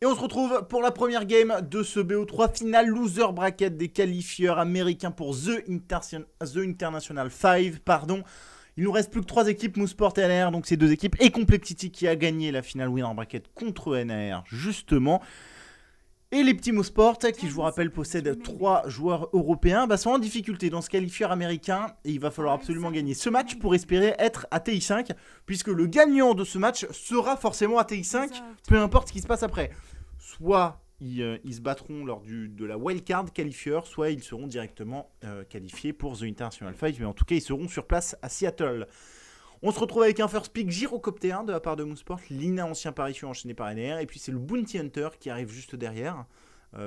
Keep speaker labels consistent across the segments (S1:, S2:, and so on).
S1: Et on se retrouve pour la première game de ce BO3 final loser bracket des qualifieurs américains pour The International 5. Pardon. Il nous reste plus que 3 équipes, Mouseport et NR, donc ces 2 équipes, et Complexity qui a gagné la finale winner bracket contre NR justement. Et les petits Mouseport, qui je vous rappelle possèdent 3 joueurs européens, sont en difficulté dans ce qualifieur américain et il va falloir absolument gagner ce match pour espérer être à TI5, puisque le gagnant de ce match sera forcément à TI5, peu importe ce qui se passe après. Soit ils se battront lors de la wildcard qualifieur, soit ils seront directement qualifiés pour The International 5, mais en tout cas ils seront sur place à Seattle. On se retrouve avec un first pick gyrocopter de la part de Mouseport, Lina ancien parition enchaîné par NR, et puis c'est le Bounty Hunter qui arrive juste derrière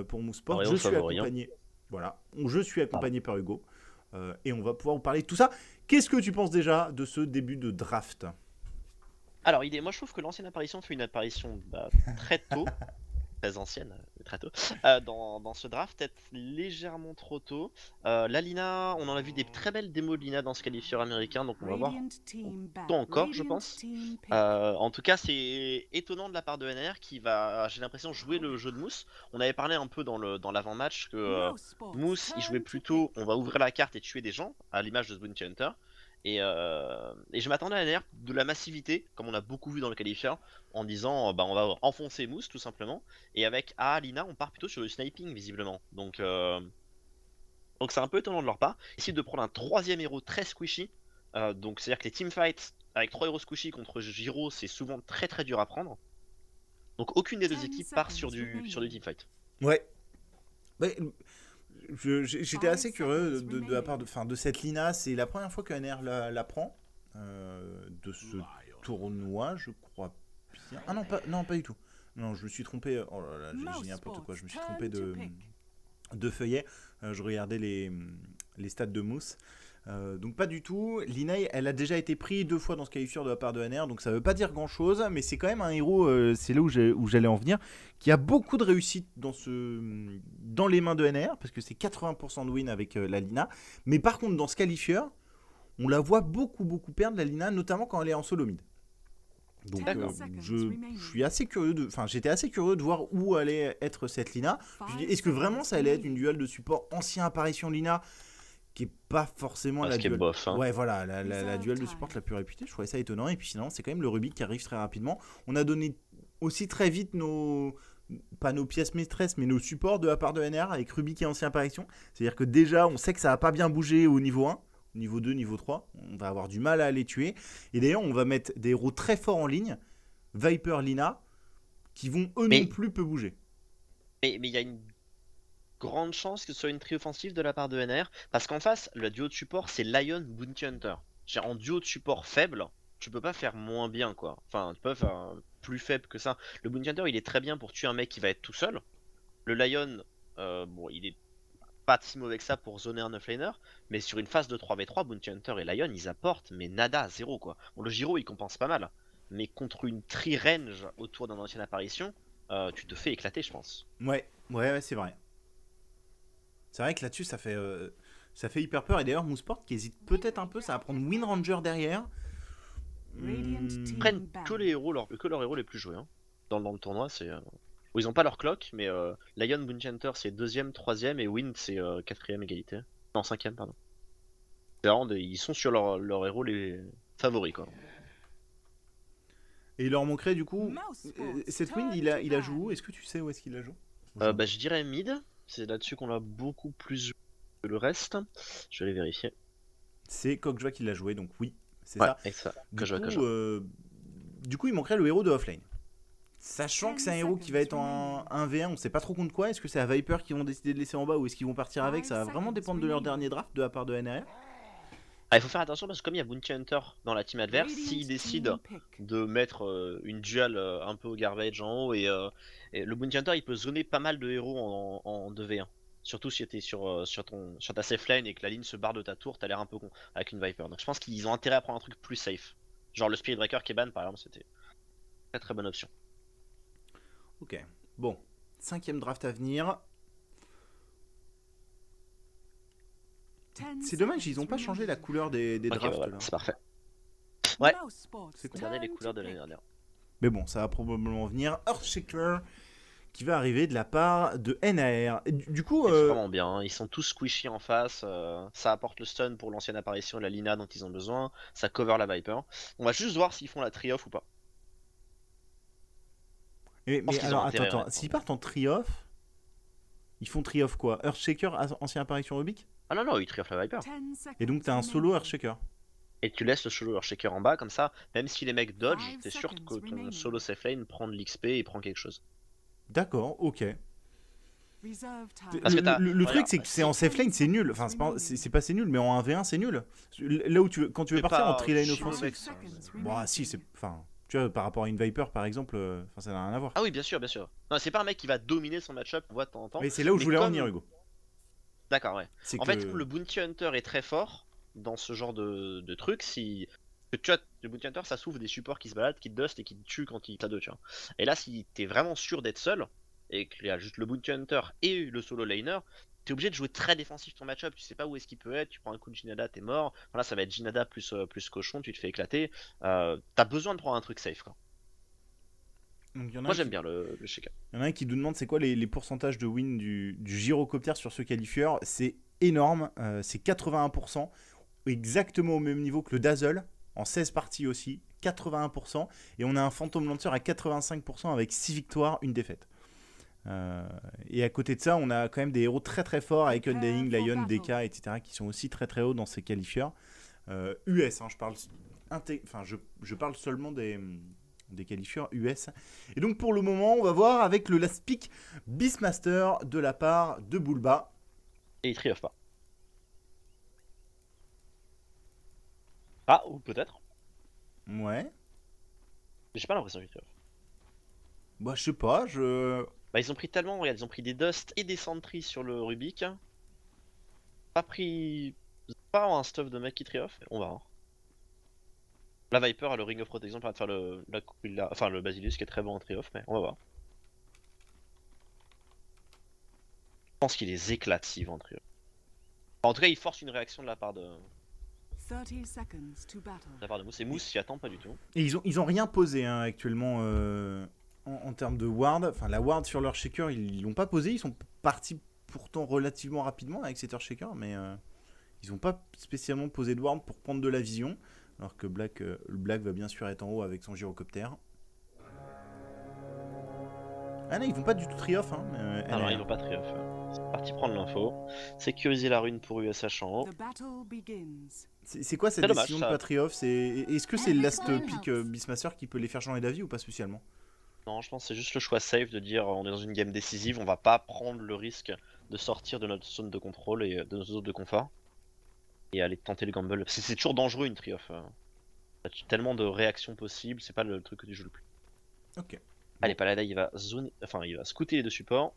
S1: pour Mouseport. Je suis accompagné, voilà, je suis accompagné par Hugo, et on va pouvoir vous parler de tout ça. Qu'est-ce que tu penses déjà de ce début de draft?
S2: Alors, moi je trouve que l'ancienne apparition fait une apparition très tôt, très ancienne, très tôt, dans ce draft, peut-être légèrement trop tôt. La Lina, on en a vu des très belles démos de Lina dans ce qualifieur américain, donc on va voir tôt encore, je pense. En tout cas, c'est étonnant de la part de NR qui va, j'ai l'impression, jouer le jeu de Mousse. On avait parlé un peu dans l'avant-match que Mousse, il jouait plutôt, on va ouvrir la carte et tuer des gens, à l'image de Bounty Hunter. Et je m'attendais à NR de la massivité, comme on a beaucoup vu dans le qualifieur, en disant on va enfoncer Mousse tout simplement. Et avec Lina, on part plutôt sur le sniping visiblement. Donc c'est un peu étonnant de leur part. Essayer de prendre un 3ème héros très squishy. Donc c'est à dire que les teamfights avec 3 héros squishy contre Gyro, c'est souvent très très dur à prendre. Donc aucune des 2 équipes part sur du teamfight.
S1: Ouais. J'étais assez curieux de la part de cette Lina. C'est la première fois que NR la prend de ce tournoi, je crois bien. Ah non, pas du tout. Non, je me suis trompé. Oh là là, j'ai dit n'importe quoi. Je me suis trompé de feuillet. Je regardais les stats de Mousse. Donc pas du tout. Lina, elle a déjà été prise 2 fois dans ce qualifieur de la part de NR, donc ça veut pas dire grand chose, mais c'est quand même un héros, c'est là où j'allais en venir, qui a beaucoup de réussite dans les mains de NR, parce que c'est 80% de win avec la Lina, mais par contre dans ce qualifieur, on la voit beaucoup perdre la Lina, notamment quand elle est en solo mid. Donc je suis assez curieux j'étais assez curieux de voir où allait être cette Lina. Je me dis, est-ce que vraiment ça allait être une duel de support ancien apparition Lina, qui est pas forcément la duel...
S2: bof, hein.
S1: Ouais, voilà, la duel de support la plus réputée. Je trouvais ça étonnant. Et puis sinon, c'est quand même le Rubik qui arrive très rapidement. On a donné aussi très vite pas nos pièces maîtresses, mais nos supports de la part de NR avec Rubik et ancien apparition. C'est-à-dire que déjà, on sait que ça va pas bien bouger au niveau 1, niveau 2, niveau 3. On va avoir du mal à les tuer. Et d'ailleurs, on va mettre des héros très forts en ligne, Viper, Lina, qui vont non plus peu bouger.
S2: Mais il y a une grande chance que ce soit une tri-offensive de la part de NR, parce qu'en face, le duo de support, c'est Lion Bounty Hunter. En duo de support faible, tu peux pas faire moins bien, quoi. Enfin, tu peux faire plus faible que ça. Le Bounty Hunter, il est très bien pour tuer un mec qui va être tout seul. Le Lion, il est pas si mauvais que ça pour zoner un offlaner, mais sur une phase de 3v3, Bounty Hunter et Lion, ils apportent, mais nada, 0, quoi. Bon, le Gyro, il compense pas mal, mais contre une tri-range autour d'une ancienne apparition, tu te fais éclater, je pense.
S1: Ouais, c'est vrai. C'est vrai que là-dessus, ça fait hyper peur. Et d'ailleurs, Mouseport qui hésite peut-être un peu, ça va prendre Wind Ranger derrière.
S2: Ils prennent que leur héros les plus joués. Hein. Dans le tournoi, c'est... ils ont pas leur clock, mais Lion Bounty Hunter, c'est 2ème, 3ème, et Wind, c'est 4ème égalité. Non, 5ème, pardon. Ils sont sur leur héros les favoris, quoi.
S1: Et il leur manquerait, du coup... Cette Wind, il a joué où? Est-ce que tu sais où est-ce qu'il a joué?
S2: Je dirais mid. C'est là-dessus qu'on a beaucoup plus joué que le reste. Je vais aller vérifier.
S1: C'est Cockjoy qui l'a joué, donc oui, c'est
S2: ça.
S1: Du coup, il manquerait le héros de offlane. Sachant que c'est un héros qui va être en 1v1, on sait pas trop contre quoi. Est-ce que c'est la Viper qui vont décider de laisser en bas ou est-ce qu'ils vont partir avec? Ça va vraiment dépendre de leur dernier draft de la part de NR.
S2: Il faut faire attention parce que comme il y a Bounty Hunter dans la team adverse, s'ils décident de mettre une duel un peu au garbage en haut et le Bounty Hunter il peut zoner pas mal de héros en 2v1. Surtout si tu es sur ta safe lane et que la ligne se barre de ta tour, t'as l'air un peu con avec une Viper. Donc je pense qu'ils ont intérêt à prendre un truc plus safe. Genre le Spirit Breaker qui est ban par exemple, c'était une très bonne option.
S1: Ok, bon, 5ème draft à venir. C'est dommage, ils ont pas changé la couleur des drafts.
S2: Voilà,
S1: là.
S2: C'est parfait. Ouais,
S1: c'est
S2: regardez les couleurs de l'année dernière.
S1: Mais bon, ça va probablement venir. Earthshaker qui va arriver de la part de NAR. Et du coup,
S2: C'est vraiment bien, hein. Ils sont tous squishy en face, ça apporte le stun pour l'ancienne apparition de la Lina dont ils ont besoin, ça cover la Viper. On va juste voir s'ils font la tri-off ou pas. pense
S1: mais
S2: qu'ils ont
S1: alors,
S2: intérêt,
S1: attends,
S2: honnêtement.
S1: s'ils partent en tri-off, ils font tri-off quoi? Earthshaker, ancienne apparition Rubik?
S2: Ah non, non, ils tri-off la Viper.
S1: Et donc t'as un solo Earthshaker.
S2: Et tu laisses le solo shaker en bas, comme ça, même si les mecs dodge, t'es sûr que ton solo safe lane prend de l'XP et prend quelque chose.
S1: D'accord, ok.
S2: Parce que
S1: Le truc,
S2: regarde,
S1: c'est que c'est en safe lane, c'est nul. Enfin, c'est pas c'est nul, mais en 1v1, c'est nul. Là où quand tu veux
S2: Mais
S1: partir
S2: pas
S1: en tri-lane
S2: chier,
S1: offensif.
S2: mec, ça.
S1: Bon, si, c'est. Enfin, tu vois, par rapport à une Viper, par exemple, enfin, ça n'a rien à voir.
S2: Ah oui, bien sûr, bien sûr. Non, c'est pas un mec qui va dominer son match-up, on voit de temps en temps.
S1: Mais c'est là où je voulais en
S2: comme-
S1: venir, Hugo.
S2: D'accord, ouais.
S1: C'est
S2: En
S1: que.
S2: fait, comme le Bounty Hunter est très fort dans ce genre de truc, si. Parce que tu vois, le Bounty Hunter ça souffre des supports qui se baladent, qui te dust et qui te tuent quand il t'a deux, tu vois. Et là, si t'es vraiment sûr d'être seul, et qu'il y a juste le Bounty Hunter et le solo laner, t'es obligé de jouer très défensif ton match-up, tu sais pas où est-ce qu'il peut être, tu prends un coup de Jinada, t'es mort. Voilà, ça va être Jinada plus cochon, tu te fais éclater. T'as besoin de prendre un truc safe, quoi.
S1: Donc,
S2: Moi j'aime bien le shaker.
S1: Il y en a un qui nous demande c'est quoi les pourcentages de win du gyrocoptère sur ce qualifieur. C'est énorme, c'est 81%, exactement au même niveau que le Dazzle, en 16 parties aussi, 81%. Et on a un Phantom Lancer à 85% avec 6 victoires, une défaite. Et à côté de ça, on a quand même des héros très très forts avec Undying, Lion, DK, etc. qui sont aussi très très hauts dans ces qualifieurs. US, hein, je parle seulement des qualifieurs US. Et donc pour le moment, on va voir avec le last pick Beastmaster de la part de Bulba.
S2: Et il triomphe pas. Ah, ou peut-être.
S1: Ouais.
S2: J'ai pas l'impression qu'il triomphe.
S1: Bah je sais pas,
S2: Bah ils ont pris tellement, regarde, ils ont pris des Dust et des Sentry sur le Rubik. Pas pris... Pas un stuff de mec qui triomphe, on va voir. La Viper a le Ring of Protection pour faire enfin le Basilius qui est très bon en triomphe, mais on va voir. Je pense qu'il les éclate s'ils vont en triomphe. En tout cas, il force une réaction de la part de...
S3: 30 seconds to battle.
S2: De la part de Mousse. Et Mousse s'y attend pas du tout.
S1: Et ils ont rien posé hein, actuellement en termes de ward. Enfin, la ward sur leur shaker, ils l'ont pas posé. Ils sont partis pourtant relativement rapidement avec cet shaker, mais ils ont pas spécialement posé de ward pour prendre de la vision. Alors que le Black va bien sûr être en haut avec son gyrocoptère. Ah non, ils vont pas du tout tri-off. Hein,
S2: Alors ils vont pas triomphe. C'est parti prendre l'info. Sécuriser la rune pour USH en haut.
S3: The battle begins.
S1: c'est quoi cette
S2: C'est dommage,
S1: décision
S2: ça.
S1: de pas tri-off? Est-ce que c'est le last pick Beastmaster qui peut les faire changer d'avis ou pas spécialement?
S2: Non, je pense que c'est juste le choix safe de dire on est dans une game décisive, on va pas prendre le risque de sortir de notre zone de contrôle et de notre zone de confort. Et aller tenter le gamble. C'est toujours dangereux une triomphe. T'as tellement de réactions possibles, c'est pas le truc que tu joues le plus.
S1: Ok.
S2: Allez, Paladin il va il va scouter les deux supports.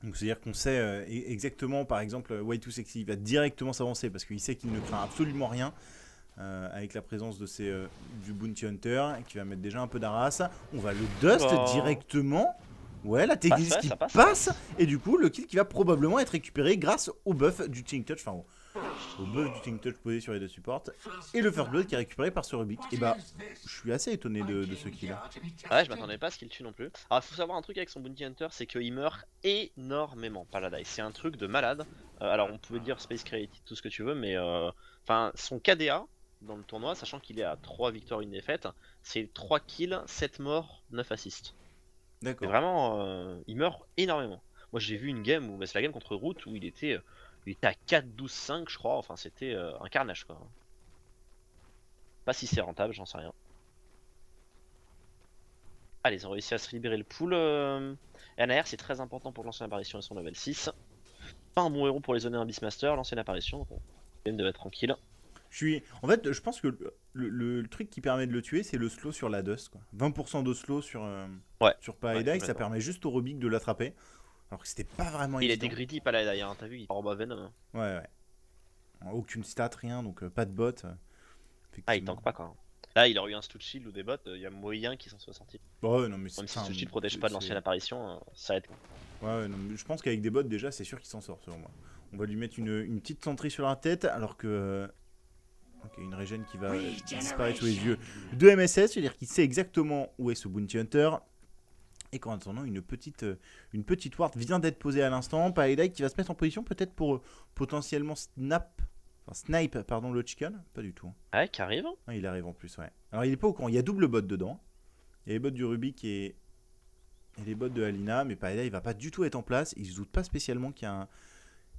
S1: Donc c'est-à-dire qu'on sait exactement, par exemple, Way Too Sexy, il va directement s'avancer parce qu'il sait qu'il ne craint absolument rien avec la présence de du Bounty Hunter qui va mettre déjà un peu d'arras. On va le dust
S2: Oh.
S1: directement. Ouais, la technique
S2: ouais,
S1: qui
S2: ça passe.
S1: passe. Et du coup, le kill qui va probablement être récupéré grâce au buff du Ting Touch, enfin au buff du Ting Touch posé sur les deux supports. Et le First Blood qui est récupéré par ce Rubik. Et bah, je suis assez étonné de ce kill.
S2: Ouais, je m'attendais pas à ce qu'il tue non plus. Alors, il faut savoir un truc avec son Bounty Hunter, c'est qu'il meurt énormément, Paladin. C'est un truc de malade. Alors, on pouvait dire Space Creative, tout ce que tu veux, mais enfin, son KDA dans le tournoi, sachant qu'il est à 3 victoires, 1 défaite, c'est 3 kills, 7 morts, 9 assists. Mais
S1: D'accord.
S2: vraiment, il meurt énormément. Moi, j'ai vu une game où c'est la game contre Root où il était à 4-12-5, je crois. Enfin, c'était un carnage quoi. Pas si c'est rentable, j'en sais rien. Allez, ils ont réussi à se libérer le pool. NAR, c'est très important pour l'ancienne apparition et son level 6. Pas un bon héros pour les zoner un Beastmaster, l'ancienne apparition. Donc, on devait être tranquille.
S1: En fait, je pense que le truc qui permet de le tuer, c'est le slow sur la Dust. Quoi. 20% de slow sur Paladin,
S2: ouais,
S1: ça permet juste au Rubik de l'attraper. Alors que c'était pas vraiment
S2: Il
S1: évident.
S2: était greedy, pas là d'ailleurs, t'as vu, il part en bas Venom.
S1: Ouais. Aucune stat, rien, donc pas de bot.
S2: Ah, il tank pas quoi. Là, il aurait eu un Stout Shield ou des bots, il y a moyen qu'ils s'en soient sortis.
S1: Ouais, non, mais
S2: Même si Stout Shield protège pas de l'ancienne apparition, ça aide.
S1: Ouais, non, mais je pense qu'avec des bots, déjà, c'est sûr qu'il s'en sort, selon moi. On va lui mettre une petite sentry sur la tête, alors que. Ok, une régène qui va disparaître sous les yeux de MSS, c'est-à-dire qu'il sait exactement où est ce Bounty Hunter. Et qu'en attendant, une petite ward vient d'être posée à l'instant. Paladai qui va se mettre en position peut-être pour potentiellement snipe pardon, le chicken. Pas du tout.
S2: Ouais, qui arrive.
S1: Ah, il arrive en plus, ouais. Alors il est pas au courant, il y a double bot dedans. Il y a les bots du Rubik et les bots de Alina. Mais Paladai il va pas du tout être en place. Il se doute pas spécialement qu'il y a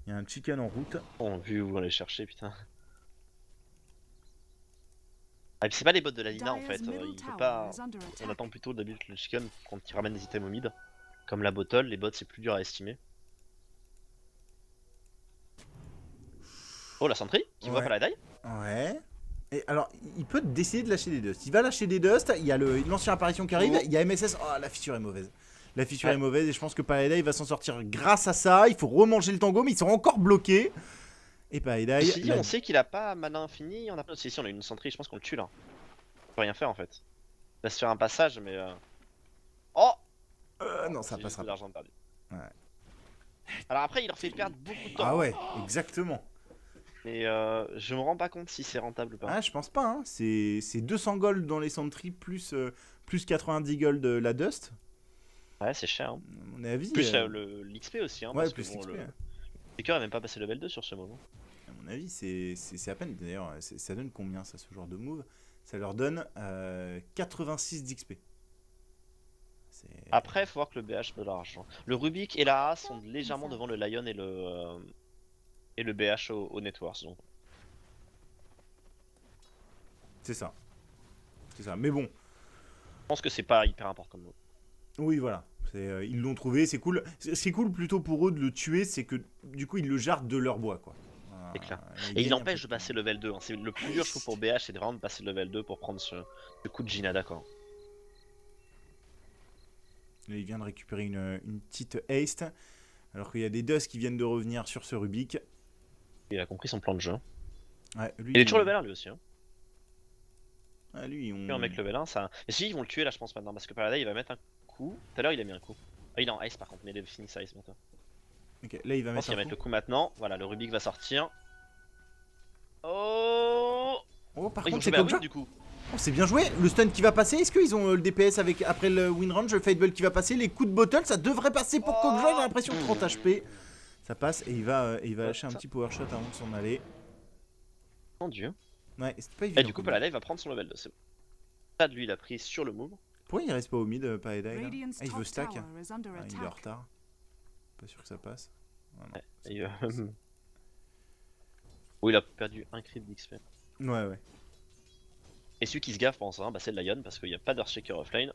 S1: un chicken en route.
S2: On a vu où on les chercher, putain. Ah, et puis c'est pas les bots de la Lina en fait, il peut pas. On attend plutôt d'habitude le chicken quand il ramène des items au mid. Comme la bottle, les bots c'est plus dur à estimer. Oh la sentry qui voit Paladai.
S1: Ouais. Et alors, il peut décider de lâcher des dusts. Il va lâcher des dusts, il y a l'ancienne apparition qui arrive, il y a MSS. Oh, la fissure est mauvaise. La fissure est mauvaise et je pense que Paladai va s'en sortir grâce à ça. Il faut remanger le tango, mais ils sont encore bloqués. Et Paladai.
S2: Si on sait qu'il a pas mana infini, on a pas. Si, on a une sentry, je pense qu'on le tue là. On peut rien faire en fait. Il va se faire un passage, mais. Oh
S1: non, ça passera
S2: pas.
S1: pas.
S2: L'argent perdu.
S1: Ouais.
S2: Alors après, il leur fait perdre beaucoup de temps.
S1: Ah ouais, exactement.
S2: Et je me rends pas compte si c'est rentable ou pas.
S1: Ah, je pense pas. Hein. C'est 200 gold dans les sentries plus 90 gold la dust.
S2: Ouais, c'est cher. Hein.
S1: À mon avis.
S2: Plus l'XP aussi. Hein,
S1: ouais,
S2: parce
S1: plus
S2: que bon,
S1: l'XP.
S2: le Faker a même pas passé level 2 sur ce moment.
S1: À mon avis, c'est à peine. D'ailleurs, ça donne combien ça, ce genre de move? Ça leur donne 86 d'XP.
S2: Après, faut voir que le BH de l'argent. Le Rubik et la A sont légèrement devant le Lion et le BH au Networks. Donc.
S1: C'est ça. C'est ça. Mais bon.
S2: Je pense que c'est pas hyper important.
S1: Oui, voilà. Ils l'ont trouvé, c'est cool. C'est cool plutôt pour eux de le tuer, c'est que du coup ils le jardent de leur bois, quoi.
S2: C'est clair. Et il empêche de passer level 2. Hein. C'est le plus dur, je trouve, pour BH, c'est vraiment de passer level 2 pour prendre ce coup de Jinada, quoi.
S1: Là, il vient de récupérer une petite haste, alors qu'il y a des dust qui viennent de revenir sur ce Rubik.
S2: Il a compris son plan de jeu.
S1: Ouais, lui,
S2: il est toujours level 1 lui aussi. Hein.
S1: Ah, lui,
S2: un mec level 1, ça. Et si, ils vont le tuer là, je pense maintenant, parce que Paladin il va mettre un coup. Tout à l'heure, il a mis un coup. Ah, il est en ice par contre, mais il est fini sa ice bientôt.
S1: Ok, là, il va mettre.
S2: Il va mettre le coup maintenant. Voilà, le Rubik va sortir. Oh,
S1: par contre, c'est comme
S2: du coup.
S1: Oh, c'est bien joué, le stun qui va passer, est-ce qu'ils ont le DPS avec après le win range, le Fadeball qui va passer, les coups de bottle, ça devrait passer pour Cockjoy, j'ai l'impression 30 HP. Ça passe et il va lâcher un petit power shot avant de s'en aller.
S2: Mon dieu.
S1: Ouais, c'était pas évident.
S2: Et du coup, Paladin il va prendre son level 2, c'est bon. Ça, lui, il a pris sur le move.
S1: Pourquoi il reste pas au mid, Paladin là? Ah, il veut stack. Ah, il est en retard. Pas sûr que ça passe. Ah, non,
S2: et oh, il a perdu un crit d'XP.
S1: Ouais.
S2: Et celui qui se gaffe pour ça, bah, c'est le Lion parce qu'il n'y a pas d'Earthshaker offline.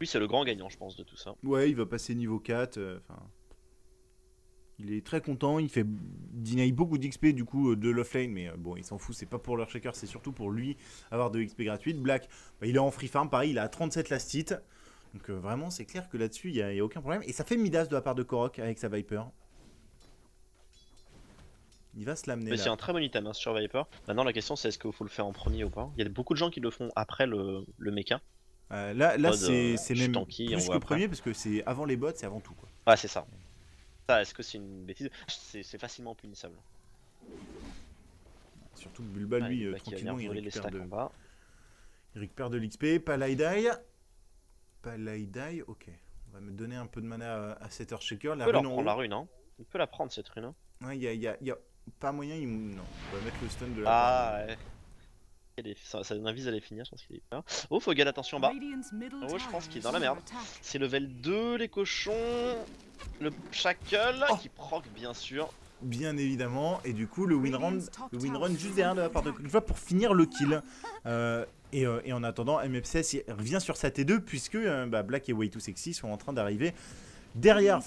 S2: Lui, c'est le grand gagnant, je pense, de tout ça.
S1: Ouais, il va passer niveau 4. Il est très content. Il fait deny beaucoup d'XP du coup de l'offlane. Mais bon, il s'en fout. C'est pas pour l'Earthshaker, c'est surtout pour lui avoir de l'XP gratuite. Black, bah, il est en free farm. Pareil, il a 37 last hit. Donc vraiment, c'est clair que là-dessus, il n'y a aucun problème. Et ça fait Midas de la part de Korok avec sa Viper. Il va se l'amener.
S2: Mais c'est un très bon item hein, sur Viper. Maintenant, la question c'est est-ce qu'il faut le faire en premier ou pas. Il y a beaucoup de gens qui le font après le mecha.
S1: Là c'est même
S2: tanky,
S1: plus que premier parce que c'est avant les bots, c'est avant tout. Quoi.
S2: Ouais, c'est ça. Ça, est-ce que c'est une bêtise? C'est facilement punissable.
S1: Surtout que Bulba, lui, tranquillement, il récupère de l'XP. Paladai, ok. On va me donner un peu de mana à cet Earthshaker.
S2: Il peut prendre la rune, hein. Il peut la prendre cette rune. Hein.
S1: Ouais, il y a pas moyen, non. On va mettre le stun de la
S2: Ah ouais. Ça donne un vis à les finir, je pense qu'il est peur. Oh, faut gagner attention bas. Oh, je pense qu'il est dans la merde. C'est level 2, les cochons. Le shackle qui proc, bien sûr.
S1: Bien évidemment, et du coup le win run juste derrière de la part de Cockjoy pour finir le kill. Et en attendant, MFCS revient sur sa T2 puisque Black et Way Too Sexy sont en train d'arriver derrière,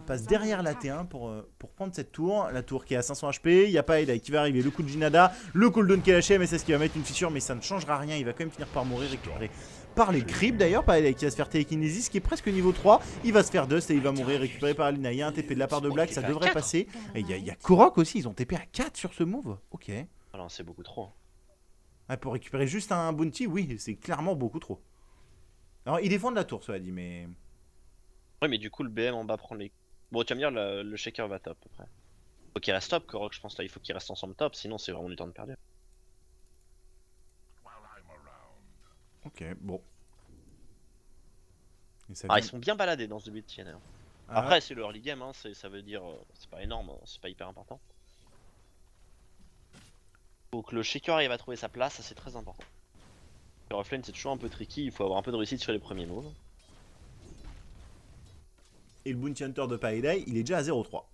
S1: passe derrière la T1 pour prendre cette tour. La tour qui est à 500 HP, il n'y a pas Aida qui va arriver, le coup de Jinada, le cooldown qui est lâché, MSS qui va mettre une fissure, mais ça ne changera rien, il va quand même finir par mourir, récupéré par les creeps d'ailleurs, par Aida qui va se faire télékinésis, qui est presque niveau 3, il va se faire dust et il va mourir, récupéré par Alina. Il y a un TP de la part de Black, ça devrait passer. Et il y a Korok aussi, ils ont TP à 4 sur ce move, ok.
S2: Alors c'est beaucoup trop.
S1: Ah, pour récupérer juste un bounty, oui, c'est clairement beaucoup trop. Alors ils défendent la tour, cela dit, mais...
S2: Ouais, mais du coup, le BM en bas prend les. Bon, tu vas me dire, le shaker va top après. Faut qu'il reste top, Korok, je pense là, il faut qu'il reste ensemble top, sinon c'est vraiment du temps de perdu.
S1: Ok, bon. Et ça
S2: Ah,
S1: vient-
S2: ils sont bien baladés dans ce début de TNR.
S1: Ah,
S2: Après, c'est le early game, hein, ça veut dire. C'est pas énorme, hein, c'est pas hyper important. Faut que le shaker arrive à trouver sa place, ça c'est très important. Le offlane c'est toujours un peu tricky, il faut avoir un peu de réussite sur les premiers moves.
S1: et le Bounty Hunter de Paedai, il est déjà à 0-3.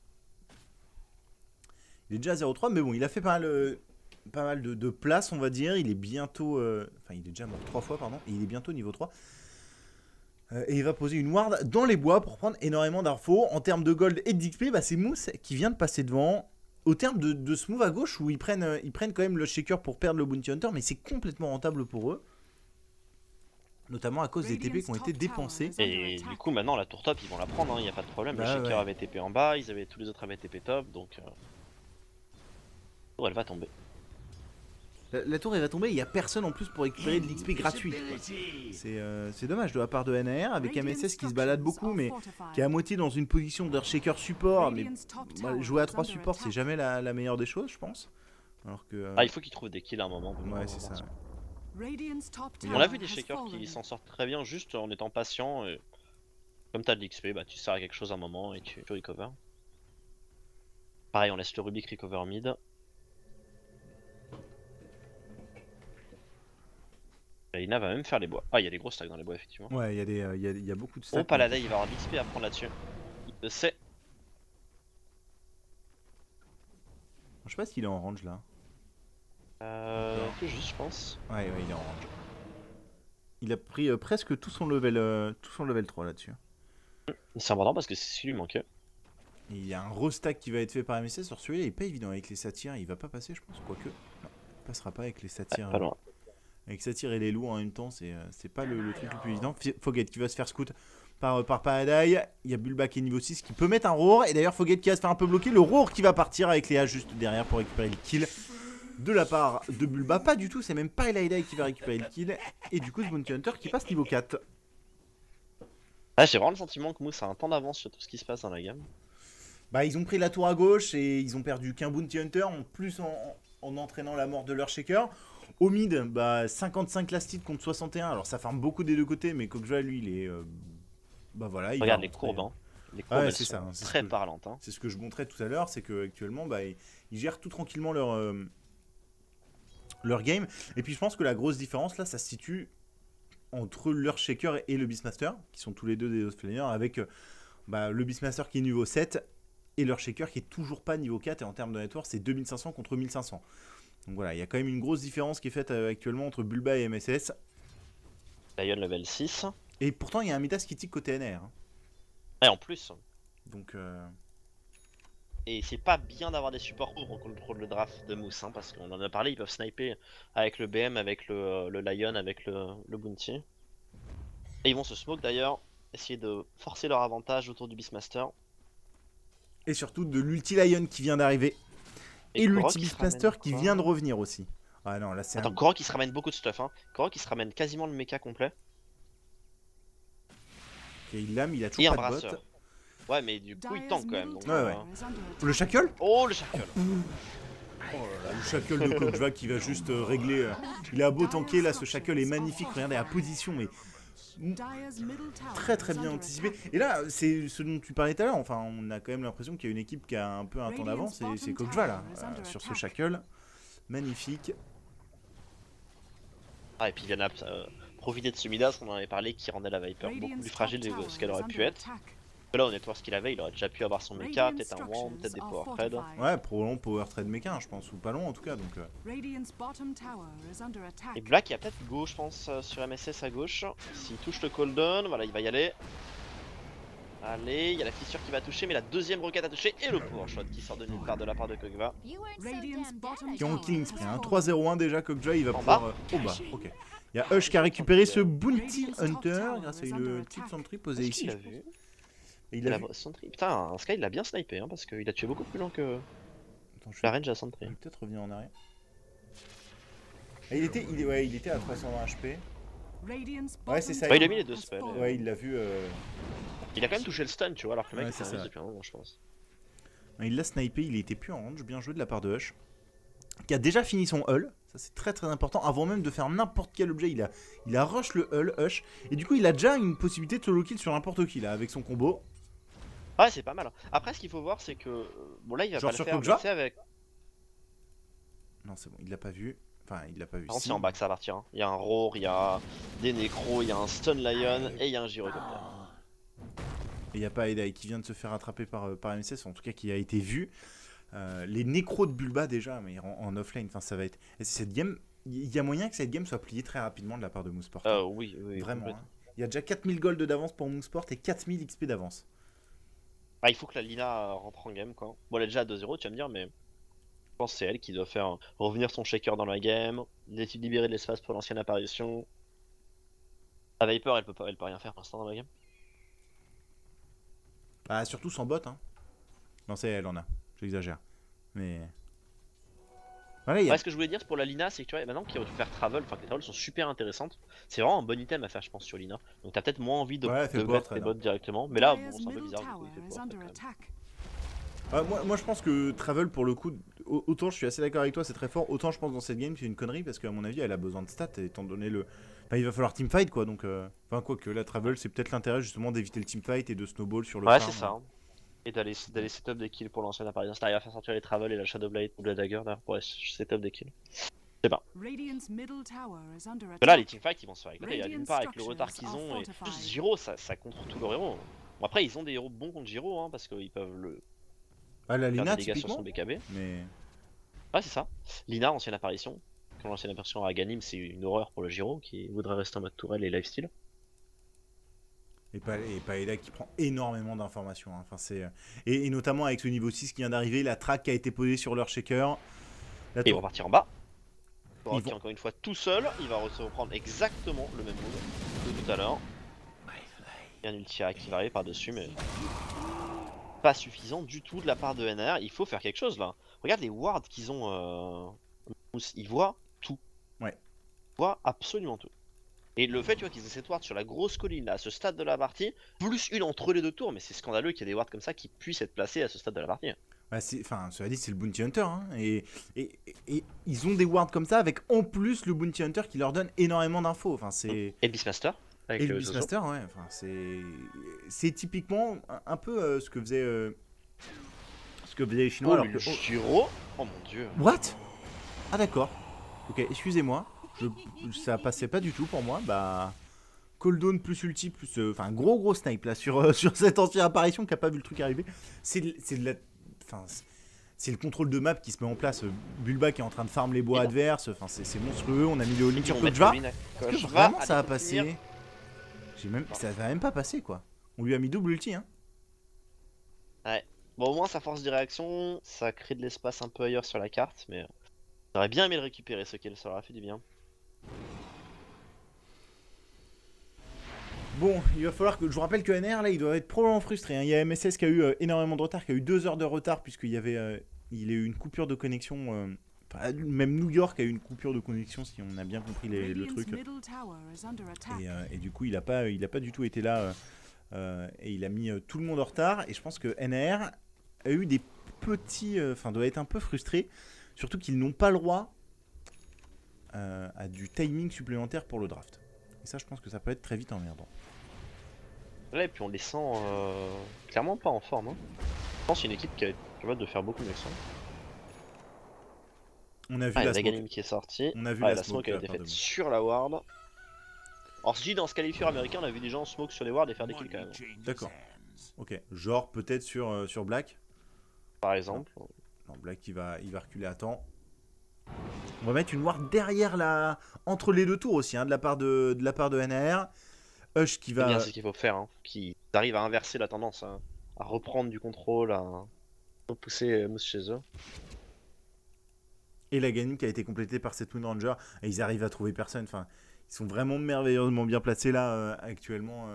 S1: Il est déjà à 0-3, mais bon, il a fait pas mal de places, on va dire. Il est bientôt. Enfin, il est déjà mort 3 fois, pardon. Et il est bientôt niveau 3. Et il va poser une ward dans les bois pour prendre énormément d'infos. En termes de gold et d'XP, bah, c'est Mousse qui vient de passer devant. Au terme de ce move à gauche, où ils prennent quand même le shaker pour perdre le Bounty Hunter, mais c'est complètement rentable pour eux. Notamment à cause des TP qui ont été dépensés.
S2: Et du coup, maintenant la tour top, ils vont la prendre, il n'y a pas de problème.
S1: Bah
S2: le shaker
S1: ouais.
S2: avait TP en bas, tous les autres avaient TP top, donc. Elle va tomber.
S1: La tour elle va tomber, il n'y a personne en plus pour récupérer de l'XP gratuit. C'est dommage de la part de NAR avec MSS qui se balade beaucoup mais qui est à moitié dans une position d'Earthshaker support. Mais jouer à 3 supports c'est jamais la meilleure des choses je pense. Alors que,
S2: Ah, il faut qu'ils trouvent des kills à un moment.
S1: ouais c'est ça.
S2: On a vu des shakers qui s'en sortent très bien juste en étant patient. Et... Comme t'as de l'XP, bah tu sers à quelque chose à un moment et tu recover. Pareil, on laisse le Rubik recover mid. Lina va même faire les bois. Ah, il y a des gros stacks dans les bois, effectivement.
S1: Ouais, il y a beaucoup de stacks.
S2: Oh, Paladin, il va avoir de l'XP à prendre là-dessus. Il le sait.
S1: Je sais pas s'il est en range là.
S2: Tout juste, je pense.
S1: Ouais, il est en range. Il a pris presque tout son level 3 là-dessus.
S2: C'est important parce que c'est ce qui lui manquait.
S1: Et il y a un restack qui va être fait par MSS sur celui-là, il est pas évident avec les satyres, il va pas passer je pense, quoique. Non, il passera pas avec les satyres.
S2: Pas loin.
S1: Avec Satyr et les loups en même temps, c'est pas le truc le plus évident. Fogget qui va se faire scout par Paradai. Il y a Bulba qui est niveau 6 qui peut mettre un roar. Et d'ailleurs, Fogget qui va se faire un peu bloquer. Le roar qui va partir avec Léa juste derrière pour récupérer le kill de la part de Bulba. Pas du tout, c'est même pas Elaidai qui va récupérer le kill. Et du coup, ce Bounty Hunter qui passe niveau 4.
S2: Ah, j'ai vraiment le sentiment que Mousse a un temps d'avance sur tout ce qui se passe dans la gamme.
S1: Bah, ils ont pris la tour à gauche et ils ont perdu qu'un Bounty Hunter en plus en entraînant la mort de leur shaker. Au mid, bah 55 last hit contre 61, alors ça farme beaucoup des deux côtés, mais Kokja lui il est. Bah voilà, il
S2: Regarde
S1: va
S2: les courbes, hein. Les
S1: Ouais,
S2: courbes elles
S1: c'est
S2: sont
S1: ça, hein, c'est
S2: très
S1: ce que-
S2: parlantes. Hein.
S1: C'est ce que je montrais tout à l'heure, c'est qu'actuellement, bah, ils gèrent tout tranquillement leur game. Et puis je pense que la grosse différence là, ça se situe entre leur shaker et le Beastmaster, qui sont tous les deux des offlaners, avec bah, le Beastmaster qui est niveau 7 et leur shaker qui est toujours pas niveau 4. Et en termes de network, c'est 2500 contre 1500. Donc voilà, il y a quand même une grosse différence qui est faite actuellement entre Bulba et MSS.
S2: Lion level 6.
S1: Et pourtant, il y a un Midas qui tique côté NR. Hein.
S2: Et en plus.
S1: Donc,
S2: Et c'est pas bien d'avoir des supports pour qu'on contrôle le draft de Mousse, hein, parce qu'on en a parlé, ils peuvent sniper avec le BM, avec le Lion, avec le Bounty. Et ils vont se smoke d'ailleurs, essayer de forcer leur avantage autour du Beastmaster.
S1: et surtout de l'ulti Lion qui vient d'arriver. Et
S2: Korok
S1: l'ulti
S2: qui se
S1: Beastmaster
S2: ramène
S1: qui
S2: quoi
S1: vient de revenir aussi. Ah non, là c'est
S2: Attends, Korok il se ramène beaucoup de stuff, hein. Korok il se ramène quasiment le mecha complet.
S1: Et il lame, il a
S2: Et
S1: toujours
S2: un
S1: pas de bot.
S2: brasseur. Ouais, mais du coup il tank quand même. Donc,
S1: Ouais. Le Shackle.
S2: Oh le Shackle.
S1: Le Shackle de Kokja qui va juste régler. Il a beau tanker, là ce Shackle est magnifique. Regardez la position, mais très très bien anticipé. Et là, c'est ce dont tu parlais tout à l'heure. Enfin, on a quand même l'impression qu'il y a une équipe qui a un peu un temps d'avance. C'est Kokja là, sur ce Shackle. Magnifique.
S2: Ah et puis il vient profiter de ce Midas, on en avait parlé, qui rendait la Viper beaucoup plus fragile de ce qu'elle aurait pu être. Là on network ce qu'il avait, il aurait déjà pu avoir son mecha, peut-être un wand, peut-être des power trade.
S1: Ouais, probablement power trade mecha, hein, je pense, ou pas long en tout cas. Donc,
S2: Et Black il y a peut-être go je pense sur MSS à gauche. S'il touche le cooldown, voilà il va y aller. Allez, il y a la fissure qui va toucher, mais la deuxième roquette a touché et le power shot qui sort de nulle part de la part de Kog'Va.
S1: qui ont killing spree. Hein. 3-0-1 déjà, Kokja il va
S2: En
S1: pouvoir.
S2: bas.
S1: Au bas, ok. Il y a Hush qui a récupéré ce Bounty Hunter grâce à une petite sentry posée
S2: Est-ce
S1: ici.
S2: qu'il a
S1: je pense.
S2: vu
S1: Et il a vu.
S2: Sentry. Putain, Sky il l'a bien snipé hein, parce qu'il a tué beaucoup plus loin que
S1: Attends, je
S2: la
S1: vais
S2: range à Sentry.
S1: peut-être revenir en arrière. Ah, il était à 320 HP. Ouais, c'est ça.
S2: Ouais, il a mis les deux spells.
S1: Ouais, il l'a vu.
S2: Il a quand même touché le stun, tu vois, alors que le mec
S1: Ouais,
S2: il
S1: c'est
S2: s'est
S1: ça.
S2: remis depuis un moment, je pense.
S1: Il l'a snipé, il était plus en range. Bien joué de la part de Hush. qui a déjà fini son hull. Ça c'est très très important. Avant même de faire n'importe quel objet, il a rush le hull, hush. Et du coup il a déjà une possibilité de solo kill sur n'importe qui là avec son combo.
S2: Ouais, c'est pas mal. Après, ce qu'il faut voir, c'est que. Bon, là, il va
S1: Genre
S2: pas le
S1: sur
S2: faire, mais
S1: Kokja
S2: tu sais, avec.
S1: Non c'est bon, il l'a pas vu. Enfin il l'a pas vu.
S2: Par contre,
S1: Si.
S2: c'est en bas que ça va partir. Hein. Il y a un roar, il y a des nécros, il y a un stun lion et il y a un gyrocoptère.
S1: Et il n'y a pas Edai qui vient de se faire attraper par MSS, en tout cas qui a été vu. Les nécros de Bulba déjà, mais en offlane, enfin ça va être. Et cette game, il y a moyen que cette game soit pliée très rapidement de la part de Mouseport.
S2: Oui,
S1: Vraiment.
S2: complètement.
S1: Hein. Il y a déjà 4000 gold d'avance pour Mouseport et 4000 XP d'avance.
S2: Ah, il faut que la Lina rentre en game quoi. Bon, elle est déjà à 2-0, tu vas me dire, mais je pense que c'est elle qui doit faire revenir son shaker dans la game, libérer de l'espace pour l'ancienne apparition. La Viper, elle peut rien faire pour l'instant dans la game.
S1: Bah surtout sans bot. Hein. Non c'est elle en a, j'exagère. Mais... Voilà,
S2: Ouais, ce que je voulais dire pour la Lina, c'est que tu vois, maintenant qu'il va faire travel, enfin que les travels sont super intéressantes, c'est vraiment un bon item à faire, je pense, sur Lina. Donc t'as peut-être moins envie de
S1: fais pas,
S2: mettre
S1: très
S2: tes
S1: bien.
S2: bots directement, mais là, bon,
S3: Dire's
S2: c'est un peu
S3: middle
S2: bizarre. Du coup,
S3: tower
S2: il fait
S3: is
S2: pas,
S3: under
S2: quand même.
S3: attack.
S1: Moi je pense que Travel pour le coup, autant je suis assez d'accord avec toi, c'est très fort, autant je pense dans cette game c'est une connerie parce qu'à mon avis elle a besoin de stats étant donné le... Enfin il va falloir teamfight quoi donc... Enfin quoi que la Travel c'est peut-être l'intérêt justement d'éviter le teamfight et de snowball sur le
S2: Ouais,
S1: farm.
S2: c'est ça. Hein. Et d'aller setup des kills pour l'ancienne apparition. C'est-à-dire, il va faire sortir les travel et la Shadowblade ou la Dagger d'ailleurs pour setup des kills. Je sais pas.
S3: Radiant's middle tower is under
S2: Parce que là, les
S3: attack.
S2: teamfights ils vont se faire éclater. Il y a d'une part avec le retard qu'ils ont et plus Gyro, ça contre tous leurs héros. Bon, après, ils ont des héros bons contre Gyro hein, parce qu'ils peuvent le
S1: Ah la
S2: faire
S1: Lina
S2: des dégâts sur son
S1: typiquement
S2: BKB.
S1: mais...
S2: Ouais, c'est ça. Lina, ancienne apparition. Quand l'ancienne apparition à Ganim, c'est une horreur pour le Gyro qui voudrait rester en mode tourelle et lifesteal.
S1: Et Paella qui prend énormément d'informations. Hein. Enfin, et notamment avec ce niveau 6 qui vient d'arriver, la track qui a été posée sur leur shaker. La
S2: Et ils
S1: tour-
S2: vont partir en bas.
S1: Ils
S2: Qui
S1: vont-
S2: encore une fois tout seul, il va se reprendre exactement le même move que tout à l'heure. Il y a un ultira qui va arriver par-dessus, mais pas suffisant du tout de la part de NR. Il faut faire quelque chose là. Regarde les wards qu'ils ont. Ils voient tout.
S1: Ouais.
S2: Ils voient absolument tout. Et le fait tu vois, qu'ils aient cette ward sur la grosse colline là, à ce stade de la partie, plus une entre les deux tours, mais c'est scandaleux qu'il y ait des wards comme ça qui puissent être placés à ce stade de la partie.
S1: Bah, enfin, cela dit, c'est le Bounty Hunter. Hein. Et ils ont des wards comme ça avec en plus le Bounty Hunter qui leur donne énormément d'infos. Enfin, c'est...
S2: Et le Beastmaster avec
S1: Et le
S2: Zozo.
S1: Beastmaster, ouais. Enfin, c'est typiquement un peu ce que faisait... ce que faisaient les Chinois.
S2: Oh,
S1: alors
S2: le
S1: que...
S2: Gyro. Oh mon dieu.
S1: What? Ah d'accord. Ok, excusez-moi. Ça passait pas du tout pour moi. Bah... Cooldown plus ulti plus... Enfin, gros snipe là sur cette ancienne apparition qui a pas vu le truc arriver. C'est de la... Enfin, c'est le contrôle de map qui se met en place. Bulba qui est en train de farm les bois adverses. Enfin, c'est monstrueux. On a mis le all-in sur Kojva. Est-ce que vraiment ça va passer? Ça va même pas passer quoi. On lui a mis double ulti hein.
S2: Ouais. Bon, au moins sa force de réaction, ça crée de l'espace un peu ailleurs sur la carte, mais j'aurais bien aimé le récupérer ce kill, ça aurait fait du bien.
S1: Bon, il va falloir que... Je vous rappelle que NR, là, il doit être probablement frustré. Hein. Il y a MSS qui a eu énormément de retard, qui a eu 2 heures de retard, puisqu'il y avait... il a eu une coupure de connexion... Enfin, même New York a eu une coupure de connexion, si on a bien compris le
S3: Radiant's
S1: truc.
S3: middle tower is under attack.
S1: Et du coup, il a pas du tout été là. Et il a mis tout le monde en retard. Et je pense que NR a eu des petits... Enfin, doit être un peu frustré. Surtout qu'ils n'ont pas le droit à du timing supplémentaire pour le draft. Et ça, je pense que ça peut être très vite emmerdant.
S2: Là, et puis on les sent clairement pas en forme. Hein. Je pense qu'il y a une équipe qui est capable de faire beaucoup mieux que ça.
S1: On a vu
S2: Ah, il y
S1: la
S2: a
S1: smoke.
S2: Ganim qui est sorti.
S1: On a vu
S2: Ouais,
S1: la
S2: la
S1: smoke
S2: smoke a
S1: de
S2: été
S1: la part
S2: faite
S1: de
S2: sur la ward. Alors, si dans ce qualifieur américain, on a vu des gens smoke sur les wards et faire des kills quand même.
S1: D'accord. Ok. Genre peut-être sur Black.
S2: Par exemple.
S1: Non, Black il va reculer à temps. On va mettre une ward derrière entre les deux tours aussi, hein, de la part de NR. Hush qui
S2: C'est bien
S1: va.
S2: ce qu'il faut faire, hein. Qui arrive à inverser la tendance, hein, à reprendre du contrôle, à repousser Moose chez eux.
S1: Et la Ganim qui a été complétée par cette Wind Ranger. Et ils arrivent à trouver personne. Enfin, ils sont vraiment merveilleusement bien placés là actuellement.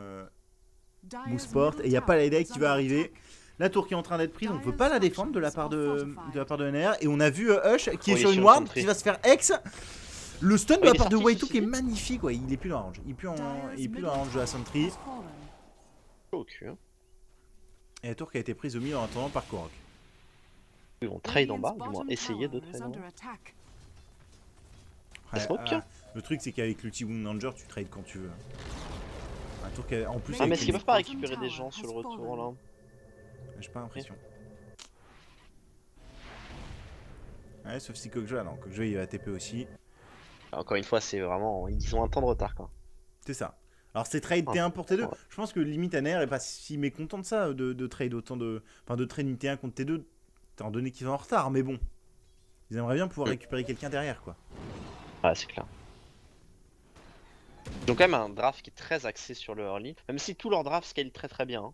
S3: Dire's
S1: Mouseport.
S3: middle
S1: Et il n'y a pas
S3: tower
S1: la
S3: is
S1: qui va
S3: under
S1: arriver.
S3: attack.
S1: La tour qui est en train d'être prise, on ne peut pas la défendre de la part de NR. Et on a vu Hush qui est
S2: Oh, il
S1: sur
S2: est
S1: une
S2: sur
S1: ward,
S2: une contrée.
S1: qui va se faire ex. Le stun de
S2: il
S1: la
S2: est
S1: part de
S2: sorti,
S1: Waitu
S2: ceci
S1: qui est
S2: dit.
S1: magnifique. Ouais, il est plus dans la range. Il est plus dans la range de la Sentry.
S3: Has fallen.
S2: Au cul, hein.
S1: Et la tour qui a été prise au milieu en attendant par Korok.
S2: Ils vont trade en
S3: Radiant's
S2: bas, du moins
S3: bottom
S2: essayer de
S3: tower is
S2: trade en
S3: under
S2: bas.
S3: attack.
S1: Ouais,
S2: smoke.
S1: le truc, c'est qu'avec l'ulti Wound Ranger, tu trades quand tu veux. Un tour en plus,
S2: Ah, mais
S1: avec
S2: est-ce qu'ils
S1: les-
S2: peuvent pas récupérer des gens sur le retour là?
S1: j'ai pas l'impression. Ouais, sauf si Kokja, non, Kokja il va TP aussi.
S2: Encore une fois, c'est vraiment. Ils ont un temps de retard quoi.
S1: C'est ça. Alors c'est trade T1 pour T2.
S2: Ouais.
S1: Je pense que limite ANR est pas si mécontent de ça, de trade autant de. Enfin, de trade une T1 contre T2, étant donné qu'ils sont en retard, mais bon. Ils aimeraient bien pouvoir récupérer quelqu'un derrière, quoi.
S2: Ouais, c'est clair. Ils ont quand même un draft qui est très axé sur le early, même si tout leur draft scale très très bien.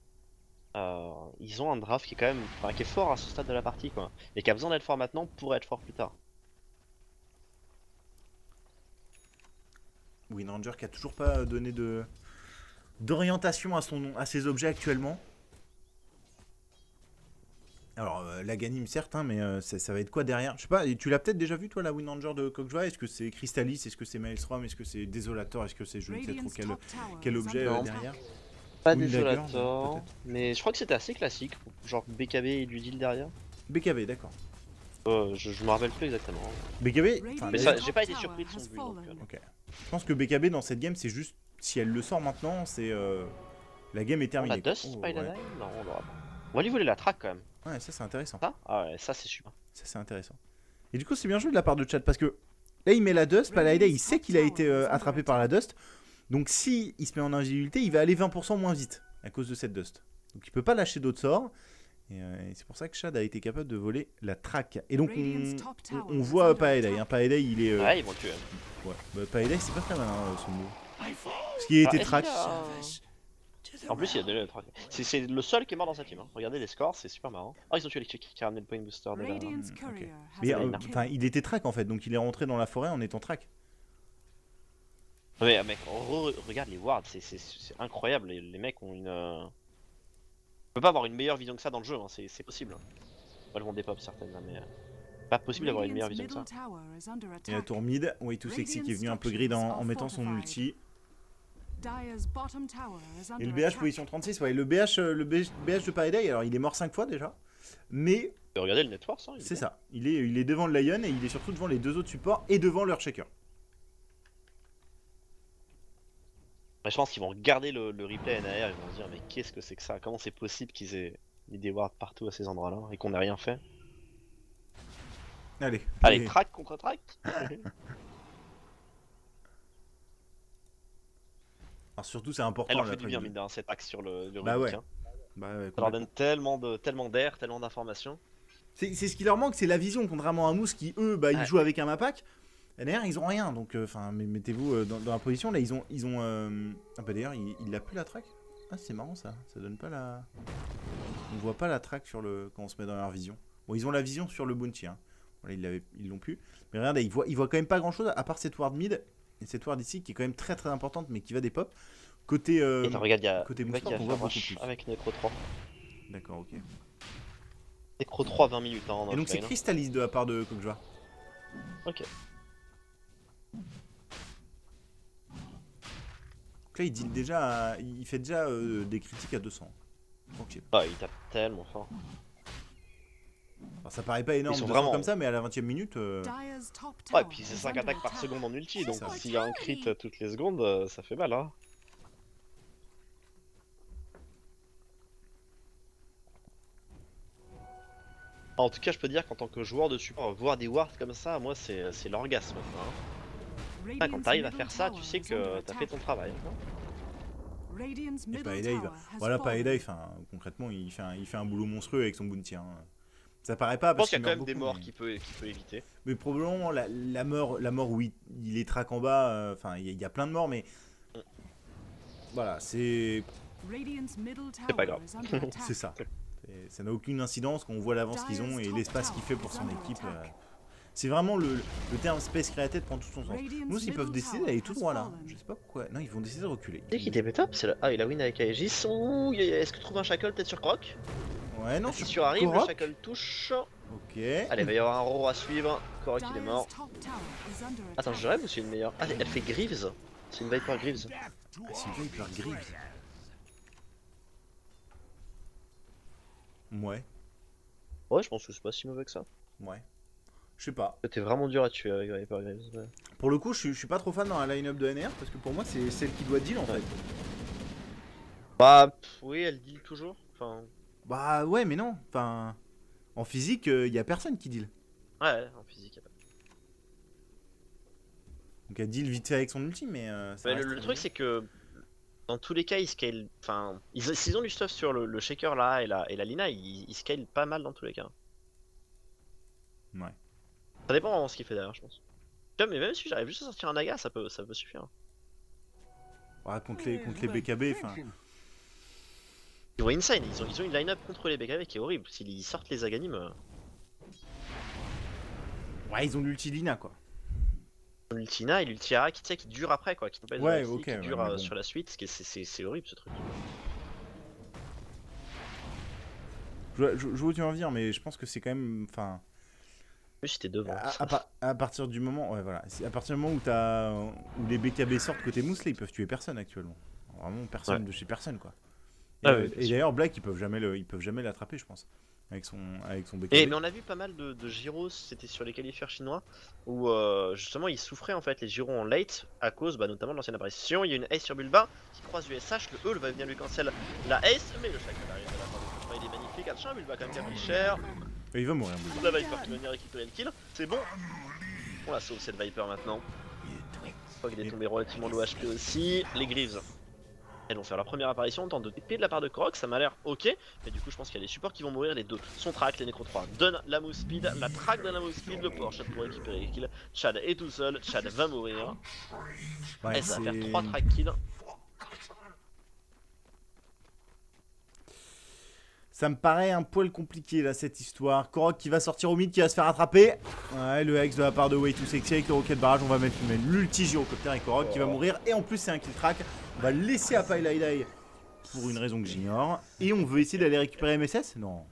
S2: Ils ont un draft qui est quand même, enfin, qui est fort à ce stade de la partie quoi, et qui a besoin d'être fort maintenant pour être fort plus tard.
S1: Wind Ranger qui a toujours pas donné d'orientation à ses objets actuellement. Alors la Ganim certes, hein, mais ça va être quoi derrière? Je sais pas, et tu l'as peut-être déjà vu toi la Wind Ranger de Kokja? Est-ce que c'est Crystallis? Est-ce que c'est Maelstrom? Est-ce que c'est Desolator? Est-ce que c'est je ne sais trop
S3: Radiant's top tower
S1: quel
S3: is
S1: objet
S3: under
S1: derrière?
S3: attack.
S2: Pas
S1: Ou une
S2: Desolator,
S1: dagger,
S2: mais je crois que c'était assez classique, genre BKB et du deal derrière.
S1: BKB, d'accord.
S2: Je me rappelle plus exactement.
S1: BKB,
S2: Mais
S1: d'ailleurs,
S2: ça, j'ai pas été surpris de son but. Donc,
S1: ok. Je pense que BKB dans cette game, c'est juste si elle le sort maintenant, c'est la game est
S2: on
S1: terminée.
S2: a Dust
S1: Oh,
S2: by the
S1: ouais.
S2: Nine? Non, on l'aura pas. On va lui voler la track quand même.
S1: Ouais, ça c'est intéressant.
S2: Ça? Ah ouais, ça c'est super.
S1: Ça c'est intéressant. Et du coup, c'est bien joué de la part de Chad parce que là, il met la Dust, Paladin, il sait qu'il a été attrapé par la Dust. Donc si il se met en invisibilité, il va aller 20% moins vite à cause de cette Dust. Donc il peut pas lâcher d'autres sorts. Et c'est pour ça que Chad a été capable de voler la track. Et donc on voit Paladin. Hein. Paladin, il est.
S2: Ouais, ils vont le tuer.
S1: Ouais. Bah, Paladin, c'est pas très malin son move. Parce qu'il a été
S2: est-ce
S1: track.
S2: qu'il a- En plus, il a donné le track. C'est le seul qui est mort dans sa team. Hein. Regardez les scores, c'est super marrant. Oh, ils ont tué Electric qui a ramené le point booster de la.
S3: Radiant's
S1: ok.
S3: courier has
S1: Mais
S3: been
S1: enfin,
S3: killed.
S1: il était track en fait, donc il est rentré dans la forêt en étant track.
S2: Mais mec, regarde les wards, c'est incroyable. Les mecs ont une. On peut pas avoir une meilleure vision que ça dans le jeu, hein. C'est possible. Elles vont dépop certaines là, mais. Pas possible d'avoir une meilleure vision que ça.
S3: Radiant's middle tower is under
S1: Et la
S3: attack.
S1: tour mid, Way Too Sexy qui est venu un peu grid en mettant son ulti.
S3: Dire's bottom tower is
S1: Et le
S3: under
S1: BH
S3: attack.
S1: position 36, ouais, le BH de Paladin, alors il est mort 5 fois déjà. Mais
S2: Regardez le network, hein,
S1: c'est ça, il est devant le Lion et il est surtout devant les deux autres supports et devant leur shaker.
S2: Je pense qu'ils vont regarder le replay NAR et vont se dire mais qu'est-ce que c'est que ça? Comment c'est possible qu'ils aient mis des wards partout à ces endroits là et qu'on ait rien fait?
S1: Allez,
S2: Allez, track contre track.
S1: Alors surtout c'est
S2: Elle
S1: important
S2: leur
S1: la
S2: fait du bien
S1: track.
S2: mine d'un cet axe sur le
S1: Bah
S2: Rubik,
S1: ouais.
S2: hein.
S1: Bah ouais,
S2: Ça leur
S1: complètement.
S2: donne tellement d'air, tellement d'informations.
S1: C'est ce qui leur manque, c'est la vision, contrairement à Moose qui eux, bah, ils
S2: Ouais.
S1: jouent avec un mapac. NR ils ont rien, donc enfin mettez-vous dans la position, là ils ont ah bah d'ailleurs il a plus la track. Ah c'est marrant ça donne pas la... On voit pas la track sur le... quand on se met dans leur vision. Bon ils ont la vision sur le bounty, hein. Voilà, ils l'ont plus. Mais regardez, ils voient quand même pas grand chose à part cette ward mid, et cette ward ici qui est quand même très importante mais qui va des pop. Côté,
S2: Et attends, regarde, il y a
S1: côté
S2: le mec qui
S1: Moonsport,
S2: a
S1: on
S2: fait
S1: voit
S2: un
S1: beaucoup
S2: rush
S1: plus.
S2: avec Necro 3.
S1: D'accord, ok.
S2: Necro 3, 20 minutes hein, en
S1: Et donc c'est
S2: offline, hein.
S1: Crystallis de la part de Kokja.
S2: Ok.
S1: Donc là il dit déjà, il fait déjà des critiques à 200. Tranquille.
S2: Ah, il tape tellement fort.
S1: Alors, ça paraît pas énorme
S2: Ils sont
S1: 200
S2: vraiment-
S1: comme ça, mais à la 20ème minute,
S3: Dire's top
S2: Ouais,
S3: tower
S2: et puis c'est
S3: is
S2: 5
S3: under
S2: attaques par
S3: attack.
S2: seconde en ulti, donc
S1: ça.
S2: s'il y a un crit toutes les secondes, ça fait mal hein. En tout cas, je peux dire qu'en tant que joueur de support, voir des wards comme ça, moi c'est l'orgasme. Hein. Ah, quand t'arrives à faire ça, tu sais que t'as fait ton travail. Hein.
S3: Radiant's
S1: et
S3: middle
S1: Paeda,
S3: tower has
S1: voilà,
S3: fallen.
S1: Paeda, concrètement, il fait un boulot monstrueux avec son bounty. Hein. Ça paraît pas
S2: Je pense
S1: parce
S2: qu'il y a quand même
S1: meurt
S2: des
S1: beaucoup,
S2: morts
S1: mais...
S2: qu'il peut éviter.
S1: Mais probablement la mort où il est track en bas, enfin il y a plein de morts, mais voilà, c'est
S3: Radiant's middle tower
S2: C'est pas grave.
S3: is under attack.
S1: c'est ça. Ça n'a aucune incidence quand on voit l'avance qu'ils ont et l'espace qu'il fait pour son équipe. C'est vraiment le terme Space Created prend tout son sens. Nous, ils peuvent décider d'aller tout droit là. Je sais pas pourquoi. Non, ils vont décider de reculer.
S2: Tu sais qui TP top, c'est le... Ah, il a win avec Aegis. Ouh, est-ce que tu trouves un shackle peut-être sur Croc?
S1: Ouais, non,
S2: Si tu arrives, le
S1: Korok.
S2: shackle touche.
S1: Ok.
S2: Allez, il va y avoir un roro à suivre. Croc il est mort.
S3: Dire's top tower is under
S2: Attends,
S3: attack.
S2: je rêve ou c'est une meilleure? Ah, elle fait Greaves. C'est une Viper Greaves.
S1: Ah, c'est une Viper Greaves. Ouais.
S2: Ouais, je pense que c'est pas si mauvais que ça.
S1: Ouais. Je sais pas.
S2: C'était vraiment dur à tuer avec Viper Graves. Ouais.
S1: Pour le coup, je suis pas trop fan dans la line-up de NR parce que pour moi, c'est celle qui doit deal en fait.
S2: Bah, oui, elle deal toujours. Enfin,
S1: Bah ouais, mais non. Enfin, en physique, il y a personne qui deal.
S2: ouais, en physique, y'a pas.
S1: Donc elle deal vite fait avec son ulti, mais ça
S2: Mais
S1: reste
S2: le
S1: très
S2: truc,
S1: bien.
S2: c'est que dans tous les cas, ils scale. Enfin, s'ils ont du stuff sur le shaker là et la Lina, ils scale pas mal dans tous les cas.
S1: Ouais.
S2: Ça dépend vraiment de ce qu'il fait derrière, je pense. Tu vois, mais même si j'arrive juste à sortir un Naga, ça peut suffire.
S1: Ouais, contre les BKB, enfin.
S2: Ils vont insane, ils ont une line-up contre les BKB qui est horrible. S'ils sortent les Aghanim,
S1: Ouais, ils ont l'ulti Lina quoi.
S2: l'Ultina et l'Ultiara qui, tu sais, qui dure après quoi, qui complète
S1: Ouais,
S2: la
S1: ok,
S2: qui
S1: ouais,
S2: dure
S1: mais bon.
S2: sur la suite, c'est horrible ce truc.
S1: Je vois où tu veux en venir, mais je pense que c'est quand même. Enfin.
S2: En plus, si t'es devant.
S1: À partir du moment. Ouais, voilà. À partir du moment où les BKB sortent côté Mousselet, ils peuvent tuer personne actuellement. Vraiment personne
S2: Ouais.
S1: de chez personne quoi.
S2: Ah ouais, bien
S1: Et
S2: sûr.
S1: d'ailleurs, Black, ils peuvent jamais l'attraper, je pense. Avec son BKB.
S2: Mais on a vu pas mal de gyros, c'était sur les qualifieurs chinois, où justement ils souffraient en fait les gyros en late à cause notamment de l'ancienne apparition. Il y a une ace sur Bulba qui croise USH, le E va venir lui cancel la ace, mais le shack arrive à la fin. Il est magnifique, attention, Bulba quand même qui a pris cher.
S1: Et il va mourir, Bulba.
S2: La Viper qui va venir récupérer le kill, c'est bon. On la sauve cette Viper maintenant. Je crois qu'il est tombé relativement low HP aussi. Les Greaves. Elles vont faire leur première apparition, tente de TP de la part de Korok, ça m'a l'air ok, mais du coup je pense qu'il y a des supports qui vont mourir, les deux. Son track, les Necro 3 donne la move speed, la track donne la move speed, le Porsche pour récupérer les kills. Chad est tout seul, Chad va mourir.
S1: Ouais,
S2: Et ça va
S1: c'est-
S2: faire 3 track kills.
S1: Ça me paraît un poil compliqué là cette histoire. Korok qui va sortir au mid, qui va se faire attraper. Ouais, le Hex de la part de Way Too Sexy avec le Rocket Barrage. On va mettre l'ulti gyrocoptère et Korok qui va mourir. Et en plus, c'est un kill track. On va le laisser à Pailaidai pour une raison que j'ignore. Et on veut essayer d'aller récupérer MSS. Non.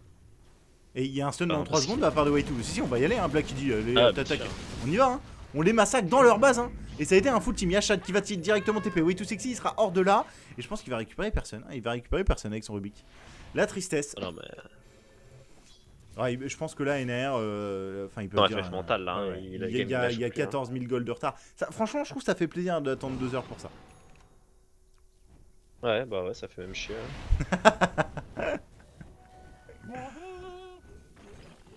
S1: Et il y a un stun dans 3 secondes de la part de Way Too. Si, on va y aller. Hein. Black qui dit allez,
S2: Ah,
S1: t'attaques.
S2: bien sûr.
S1: On y va. Hein. On les massacre dans leur base. Hein. Et ça a été un full team. Il y a Chad qui va directement TP. Way Too Sexy, il sera hors de là. Et je pense qu'il va récupérer personne. Il va récupérer personne avec son Rubik. La tristesse.
S2: Non mais.
S1: Ouais, je pense que là, NR, enfin, ils peuvent
S2: Non,
S1: dire.
S2: FF mental, là, hein,
S1: il
S2: il a
S1: y a,
S2: game, il lâche
S1: il y a
S2: plus, hein.
S1: 14 000 gold de retard. Ça, franchement, je trouve que ça fait plaisir d'attendre 2 heures pour ça.
S2: Ouais, bah ouais, ça fait même chier.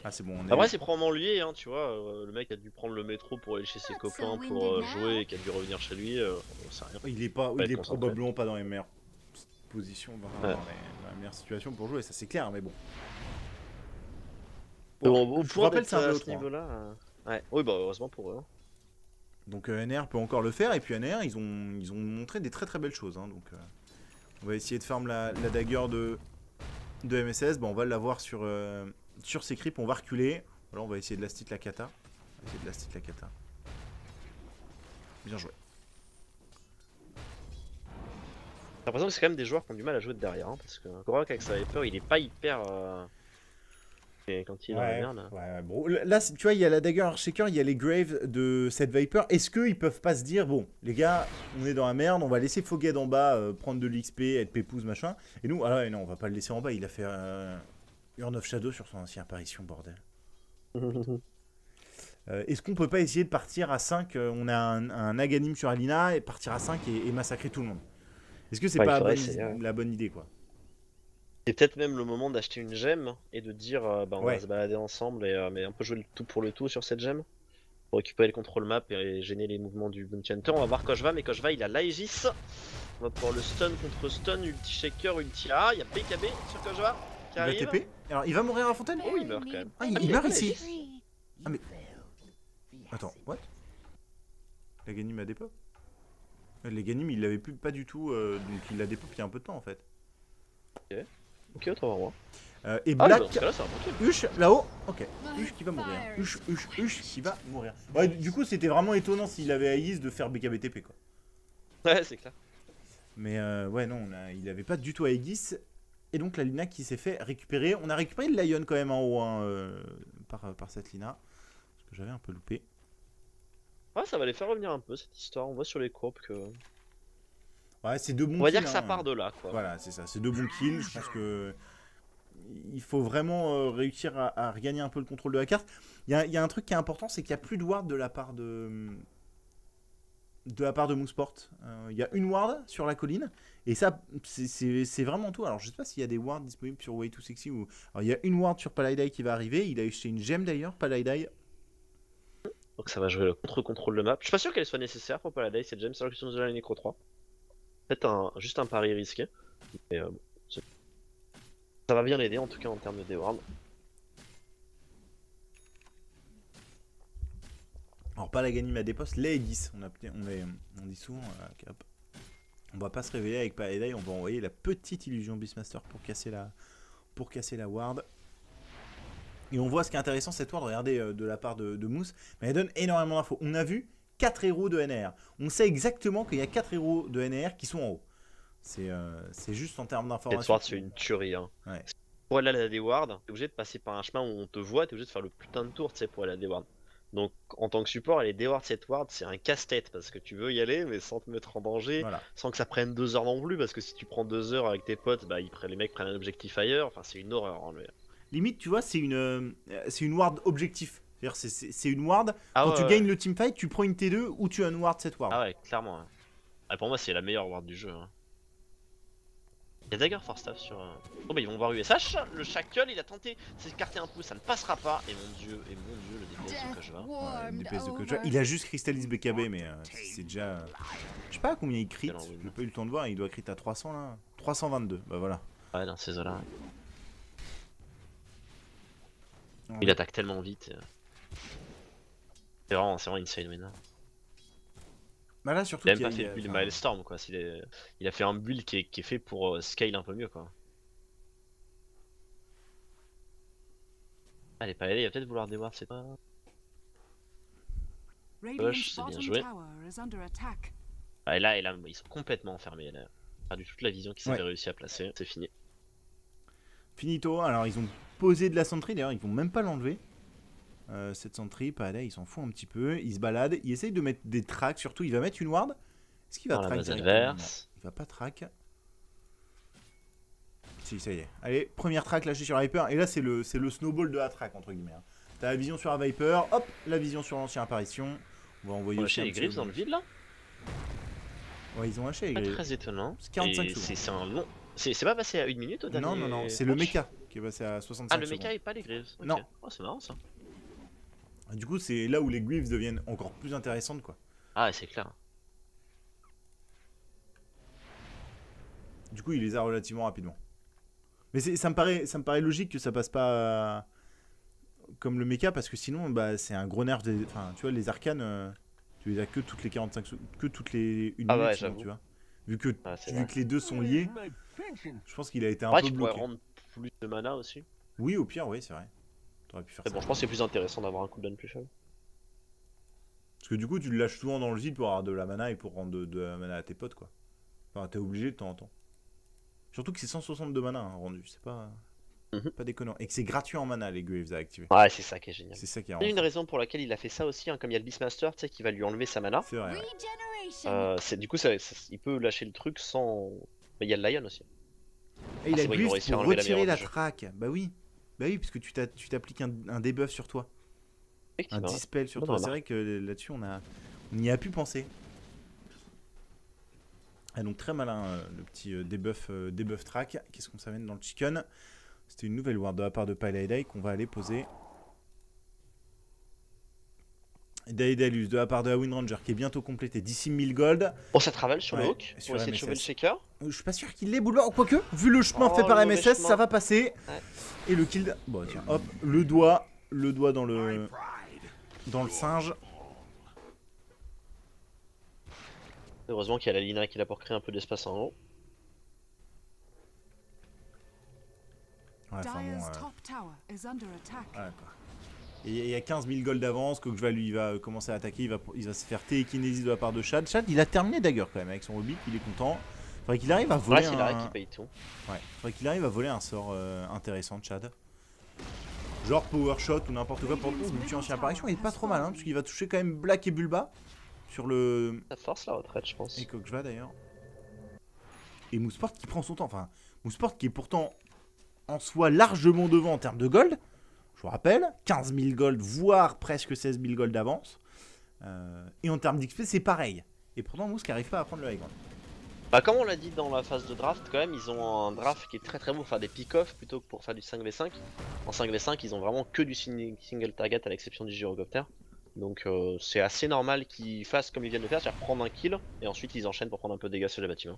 S1: Ah, c'est bon, on est.
S2: Après, c'est probablement lié, hein, tu vois. Le mec a dû prendre le métro pour aller chez ses copains pour jouer et qui a dû revenir chez lui. On sait rien.
S1: Il est
S2: concentré.
S1: probablement pas dans les meilleures positions, dans
S2: Ouais.
S1: la meilleure situation pour jouer, ça c'est clair, mais bon.
S2: Bon,
S1: je vous rappelle, c'est un
S2: à
S1: BO3.
S2: ce niveau-là. Ouais, oui, bah heureusement pour eux. Hein.
S1: Donc NR peut encore le faire, et puis NR, ils ont montré des très très belles choses. Hein, donc on va essayer de farm la dagger de MSS. Bon, on va l'avoir sur ses creeps, on va reculer. Voilà, on va essayer de last hit la kata. Bien joué.
S2: J'ai l'impression que c'est quand même des joueurs qui ont du mal à jouer de derrière, hein, parce que Korok avec sa Viper, il est pas hyper. Et quand il est dans la merde.
S1: Ouais, bon, là, tu vois, il y a la dagger Shaker, il y a les Graves de cette Viper. Est-ce qu'ils peuvent pas se dire, bon, les gars, on est dans la merde, on va laisser Foged en bas, prendre de l'XP, être pépouze, machin. Et nous, ah ouais, non, on va pas le laisser en bas, il a fait Urn of Shadow sur son ancienne apparition, bordel. Est-ce qu'on peut pas essayer de partir à 5 On a un Aghanim sur Alina, et partir à 5 et massacrer tout le monde. Est-ce que c'est
S2: Ouais,
S1: pas
S2: il faudrait essayer, ouais.
S1: la bonne idée, quoi?
S2: C'est peut-être même le moment d'acheter une gemme et de dire bah, on
S1: Ouais.
S2: va se balader ensemble et mais un peu jouer le tout pour le tout sur cette gemme pour récupérer le contrôle map et gêner les mouvements du Bounty Hunter. On va voir Kojva, mais Kojva il a l'Aegis. On va pouvoir le stun contre stun, ulti shaker, ulti A. Il y a BKB sur Kojva qui
S1: Il va
S2: arrive.
S1: TP. Alors, il va mourir à la fontaine?
S2: Oh, il meurt quand même.
S1: Ah, il
S2: Ah,
S1: meurt
S2: a
S1: ici.
S2: l'Aegis.
S1: Ah, mais. Attends, what? L'Aghanim a dépop? L'Aghanim il l'avait plus pas du tout, donc il l'a dépop il y a un peu de temps en fait.
S2: Ok, autant voir.
S1: Et
S2: Ah,
S1: Black,
S2: dans ce cas-là, c'est un bon kill.
S1: Hush là-haut, ok. Hush qui va mourir. Hush qui va mourir. Ouais, du coup c'était vraiment étonnant s'il avait Aïs de faire BKBTP quoi.
S2: Ouais, c'est clair.
S1: Mais ouais, non, il avait pas du tout Aegis. Et donc la Lina qui s'est fait récupérer. On a récupéré le Lion quand même en haut hein, par cette Lina. Parce que j'avais un peu loupé.
S2: Ouais, ça va les faire revenir un peu cette histoire. On voit sur les courbes que.
S1: Ouais, c'est deux bons
S2: On va
S1: kills,
S2: dire que ça
S1: hein.
S2: part de là quoi.
S1: Voilà, c'est ça, c'est deux bons kills. Je pense que il faut vraiment réussir à regagner un peu le contrôle de la carte. Il y a un truc qui est important, c'est qu'il n'y a plus de ward de la part de Mouseport. Il y a une ward sur la colline, et ça, c'est vraiment tout. Alors, je sais pas s'il y a des wards disponibles sur Way Too Sexy. Alors, il y a une ward sur Paladai qui va arriver. Il a acheté une gemme d'ailleurs, Paladai.
S2: Donc ça va jouer le contre-contrôle de map. Je suis pas sûr qu'elle soit nécessaire pour Paladin cette gemme, c'est la question de la Necro 3. Peut-être juste un pari risqué. Mais bon, ça va bien l'aider en tout cas en termes de D-Ward.
S1: Alors, Palagani m'a des postes, les 10. On dit souvent, on va pas se réveiller avec Paladai, on va envoyer la petite illusion Beastmaster pour casser la ward. Et on voit ce qui est intéressant cette ward, regardez de la part de Mousse, mais elle donne énormément d'infos. On a vu 4 héros de NR. On sait exactement qu'il y a 4 héros de NR qui sont en haut. C'est juste en termes d'information.
S2: Cette ward c'est une tuerie. Hein. Ouais. Pour aller à la D-Ward, t'es obligé de passer par un chemin où on te voit, t'es obligé de faire le putain de tour pour aller à la D-Ward. Donc en tant que support, aller D-Ward cette ward, c'est un casse-tête parce que tu veux y aller mais sans te mettre en danger, sans que ça prenne 2 heures non plus, parce que si tu prends 2 heures avec tes potes, bah les mecs prennent un objectif ailleurs, enfin c'est une horreur. Hein, mais...
S1: Limite, tu vois, c'est une ward objectif. C'est-à-dire, c'est une ward. Quand tu gagnes le teamfight, tu prends une T2 ou tu unward cette ward.
S2: Ah ouais, clairement. Ouais. Ah, pour moi, c'est la meilleure ward du jeu. Hein. Il y a Dagger Forstaff sur. Oh bah ils vont voir USH. Le Shackle, il a tenté de s'écarter un peu, ça ne passera pas. Et mon dieu, le DPS de Kojva.
S1: Ouais, le DPS de Kojva. Il a juste Crystallis BKB, mais c'est déjà. Je sais pas à combien il crit. J'ai pas eu le temps de voir. Il doit crit à 300 là. 322. Bah voilà.
S2: Ouais, dans ces eaux-là. Il attaque tellement vite. C'est vraiment insane maintenant.
S1: Bah là surtout
S2: il a même pas fait le build Milestorm quoi. Il a fait un build qui est fait pour scale un peu mieux quoi. Allez pas aller, il va peut-être vouloir déward, c'est pas. Push, c'est bien joué. Ah, et là, ils sont complètement enfermés. Elle a perdu toute la vision qu'ils avaient réussi à placer. C'est fini.
S1: Finito, alors ils ont posé de la sentry, d'ailleurs ils vont même pas l'enlever. Cette sentry, pas là, il s'en fout un petit peu, il se balade, il essaye de mettre des tracks, surtout il va mettre une ward. Est-ce qu'il va track
S2: adverse.
S1: Il va pas track. Si, ça y est. Allez, première track lâchée sur Viper, et là c'est le snowball de la track entre guillemets. T'as la vision sur la Viper, hop, la vision sur l'ancienne apparition. On va envoyer
S2: aussi les griffes dans le vide là.
S1: Ouais, ils ont lâché les griffes.
S2: Pas très étonnant.
S1: C'est 45 secondes.
S2: C'est un long. C'est pas passé à 1 minute au dernier.
S1: Non, c'est le mecha qui est passé à 65 secondes.
S2: Ah, le mecha et pas les griffes. Okay.
S1: Non.
S2: Oh, c'est marrant ça.
S1: Du coup, c'est là où les griffes deviennent encore plus intéressantes quoi.
S2: Ah, c'est clair.
S1: Du coup, il les a relativement rapidement. Mais ça me paraît logique que ça passe pas comme le mecha parce que sinon, bah, c'est un gros nerf. Enfin, tu vois, les arcanes, tu les as que toutes les 45 secondes, que toutes les 1 minute,
S2: ouais,
S1: sinon, tu vois. Vu que les deux sont liés, je pense qu'il a été un peu
S2: tu
S1: bloqué.
S2: pourrais rendre plus de mana aussi.
S1: Oui, au pire, oui, c'est vrai. T'aurais pu faire ça.
S2: Bon, je pense que c'est plus intéressant d'avoir un cooldown plus faible.
S1: Parce que du coup, tu le lâches souvent dans le vide pour avoir de la mana et pour rendre de la mana à tes potes, quoi. Enfin, t'es obligé de temps en temps. Surtout que c'est 162 mana hein, rendu, c'est pas déconnant. Et que c'est gratuit en mana, les Graves à activer.
S2: Ouais, c'est ça qui est génial.
S1: C'est ça qui est
S2: Il y a une raison pour laquelle il a fait ça aussi, hein, comme il y a le Beastmaster, tu sais, qui va lui enlever sa mana.
S1: C'est vrai. Ouais.
S2: Du coup, il peut lâcher le truc sans. Mais il y a le Lion aussi.
S1: Et il a Graves pour retirer la track. Bah oui, parce que tu t'appliques un debuff sur toi. Un dispel sur toi. C'est vrai que là-dessus, on y a pu penser. Ah, donc très malin le petit debuff track. Qu'est-ce qu'on s'amène dans le chicken? C'était une nouvelle ward de la part de Paladai qu'on va aller poser. Daedalus de la part de la Windranger qui est bientôt complété d'ici 1000 gold.
S2: Oh, ça travaille sur le hook pour essayer de sauver le shaker.
S1: Je suis pas sûr qu'il l'ait boulevard. Quoique, vu le chemin fait par MSS, ça va passer. Ouais. Et le kill. Bon, tiens, hop, le doigt dans le singe.
S2: Heureusement qu'il y a la Lina qui est là pour créer un peu d'espace en haut.
S1: Ouais, enfin bon. Voilà, quoi. Et il y a 15 000 gold d'avance, Kojva lui il va commencer à attaquer, il va se faire télékinésie de la part de Chad. Chad il a terminé Dagger quand même avec son Rubik, il est content. Faudrait qu'il arrive à voler faudrait qu'il arrive à voler un sort intéressant Chad. Genre Power Shot ou n'importe quoi pour le coup, une tuer ancienne apparition, il est pas trop mal hein, parce qu'il va toucher quand même Black et Bulba sur le...
S2: Ça force la retraite je pense.
S1: Et Kojva d'ailleurs. Et Mouseport qui prend son temps, enfin Mouseport qui est pourtant en soi largement devant en termes de gold. Je vous rappelle, 15 000 gold, voire presque 16 000 gold d'avance. Et en termes d'XP, c'est pareil. Et pourtant, Mousse qui n'arrive pas à prendre le high ground.
S2: Bah comme on l'a dit dans la phase de draft, quand même, ils ont un draft qui est très très beau pour faire des pick-off plutôt que pour faire du 5v5. En 5v5, ils ont vraiment que du single target à l'exception du gyrocoptère. Donc c'est assez normal qu'ils fassent comme ils viennent de faire, c'est-à-dire prendre un kill et ensuite ils enchaînent pour prendre un peu de dégâts sur les bâtiments.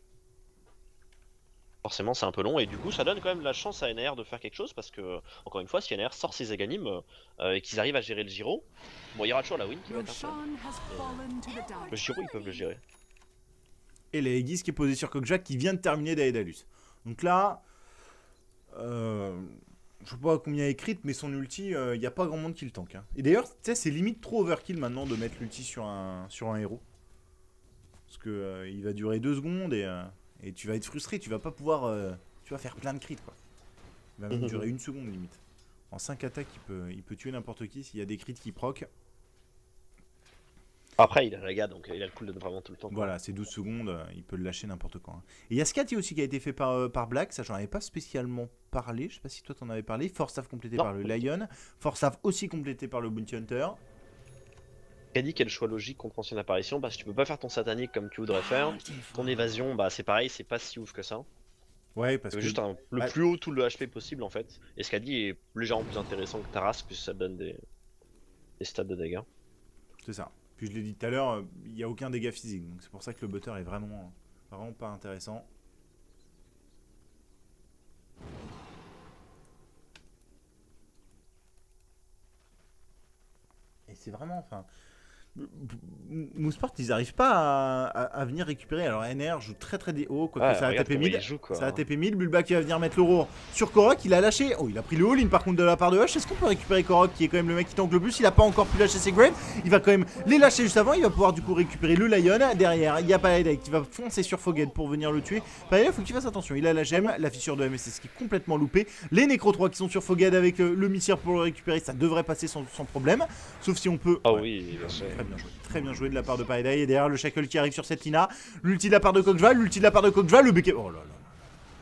S2: Forcément c'est un peu long et du coup ça donne quand même la chance à NR de faire quelque chose parce que, encore une fois, si NR sort ses Aghanim et qu'ils arrivent à gérer le gyro, bon il y aura toujours la win qui va être un peu...
S3: Roshan has fallen to the
S2: Le
S3: dark.
S2: gyro ils peuvent le gérer.
S1: Et les Aegis qui est posé sur Cockjack qui vient de terminer Daedalus. Donc là, je sais pas combien écrite, mais son ulti, il n'y a pas grand monde qui le tank. Hein. Et d'ailleurs, tu sais, c'est limite trop overkill maintenant de mettre l'ulti sur un héros. Parce que il va durer 2 secondes et tu vas être frustré, tu vas pas pouvoir tu vas faire plein de crits quoi. Il va même durer 1 seconde limite. En 5 attaques, il peut tuer n'importe qui s'il y a des crits qui proc.
S2: Après il a la gars donc il a le cooldown vraiment tout le temps. Quoi.
S1: Voilà, c'est 12 secondes, il peut le lâcher n'importe quand. Hein. Et il y a Scati aussi qui a été fait par Black, ça j'en avais pas spécialement parlé, je sais pas si toi t'en avais parlé. Force Staff complété par le Lion, Force Staff aussi complété par le Bounty Hunter.
S2: Qui a dit quel choix logique contre ancienne apparition parce que tu peux pas faire ton satanique comme tu voudrais faire. Ton évasion, bah c'est pareil, c'est pas si ouf que ça.
S1: Ouais, parce
S2: C'est
S1: que
S2: juste le plus haut tout le HP possible en fait. Et ce qu'a dit est légèrement plus intéressant que Taras puisque ça donne des stats de dégâts.
S1: c'est ça. Puis je l'ai dit tout à l'heure, il n'y a aucun dégât physique, donc c'est pour ça que le butter est vraiment pas intéressant. Et c'est vraiment, enfin... Mouseport, ils n'arrivent pas à venir récupérer. Alors NR joue très haut, quoique
S2: Ouais,
S1: ça va taper mid. Ça va taper mid. Bulba qui va venir mettre l'euro sur Korok. Il a lâché. Oh, il a pris le all-in par contre de la part de Hush. Est-ce qu'on peut récupérer Korok qui est quand même le mec qui tank le plus? Il a pas encore pu lâcher ses Graves. Il va quand même les lâcher juste avant. Il va pouvoir du coup récupérer le Lion. Derrière, il y a Paladin qui va foncer sur Foged pour venir le tuer. Paladin, il faut qu'il fasse attention. Il a la gemme, la fissure de MSS qui est complètement loupée. Les Necro 3 qui sont sur Foged avec le Missire pour le récupérer. Ça devrait passer sans problème. Sauf si on peut.
S2: Ah oui, bien sûr.
S1: Très bien joué. Très bien joué de la part de Paladin. Et derrière le Shackle qui arrive sur cette Lina. L'ulti de la part de Cockval. L'ulti de la part de Cockval. Le BK. Oh là là.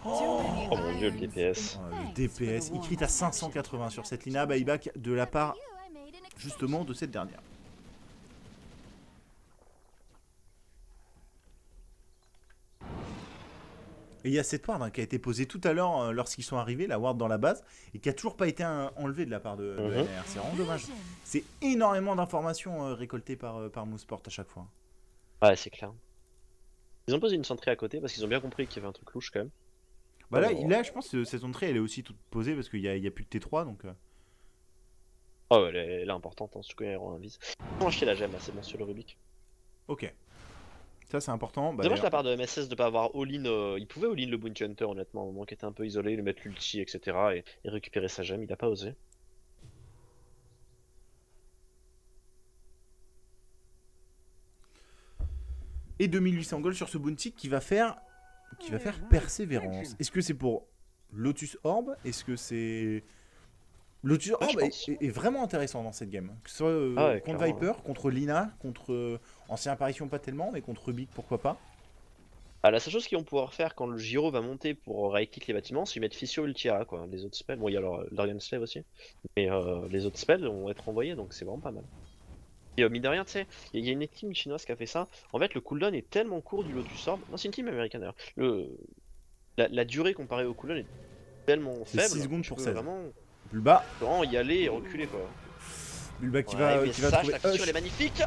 S2: Oh mon dieu, le DPS.
S1: Le DPS. Il crit à 580 sur cette Lina. Buyback de la part justement de cette dernière. Et il y a cette ward qui a été posée tout à l'heure lorsqu'ils sont arrivés, la ward dans la base, et qui a toujours pas été enlevée de la part de NR. C'est vraiment dommage. C'est énormément d'informations récoltées par Mouseport à chaque fois.
S2: Ouais, c'est clair. Ils ont posé une centrée à côté parce qu'ils ont bien compris qu'il y avait un truc louche quand même.
S1: Bah là, je pense que cette entrée elle est aussi toute posée parce qu'il y a plus de T3 donc.
S2: Oh, elle est importante, hein, surtout quand il y a un invise. Ils ont acheté la gemme là, c'est bon sur le Rubik.
S1: Ok. Ça c'est important. Bah,
S2: dommage de la part de MSS de pas avoir all-in. Il pouvait all-in le Bounty Hunter honnêtement, au moment qu'il était un peu isolé, lui mettre l'ulti, etc. Et récupérer sa gemme, il a pas osé.
S1: Et 2800 gold sur ce bounty qui va faire Persévérance. Est-ce que c'est pour Lotus Orb? Est-ce que c'est... Lotus Orb est vraiment intéressant dans cette game. Que ce soit contre
S2: clairement,
S1: Viper, contre Lina, contre Ancien Apparition pas tellement, mais contre Rubik pourquoi pas.
S2: Ah, la seule chose qu'ils vont pouvoir faire quand le gyro va monter pour right-click les bâtiments, c'est mettre Fissure Ultira quoi. Les autres spells, bon il y a l'Organ Slave aussi, mais les autres spells vont être envoyés donc c'est vraiment pas mal. Et mine de rien, tu sais, il y a une team chinoise qui a fait ça. En fait, le cooldown est tellement court du Lotus Orb. Non, c'est une team américaine d'ailleurs. La durée comparée au cooldown est tellement faible.
S1: 6 secondes pour 16.
S2: Bulba. Vraiment y aller et reculer quoi.
S1: Bulba qui va trouver
S2: la fissure elle est magnifique.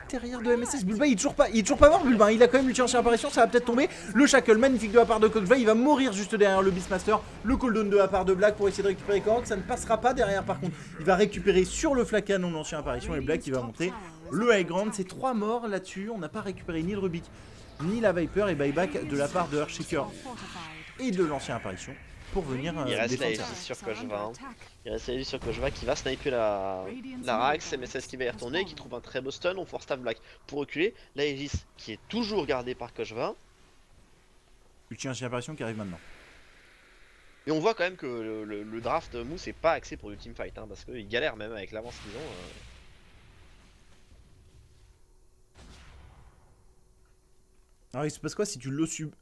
S1: Derrière de MSS, Bulba il est toujours pas mort Bulba, il a quand même l'ulti ancien apparition, ça va peut-être tomber. Le Shackle magnifique de la part de Cockval, il va mourir juste derrière le Beastmaster. Le cooldown de la part de Black pour essayer de récupérer Korok, ça ne passera pas derrière par contre. Il va récupérer sur le Flacanon l'ancien apparition et Black qui va monter le high ground. C'est 3 morts là-dessus, on n'a pas récupéré ni le Rubik ni la Viper et buyback de la part de Earthshaker et de l'ancien apparition pour venir
S2: il reste la
S1: défendre.
S2: sur Kojva. Il reste la sur Kojva qui va sniper la Rax, MSS qui va y retourner, qui trouve un très beau stun, on force Staff Black pour reculer. La Aegis qui est toujours gardée par Kojva.
S1: Ulti ancien apparition qui arrive maintenant.
S2: Et on voit quand même que le draft Mousse est pas axé pour du teamfight, hein, parce qu'ils galèrent même avec l'avance qu'ils ont.
S1: Alors il se passe quoi si tu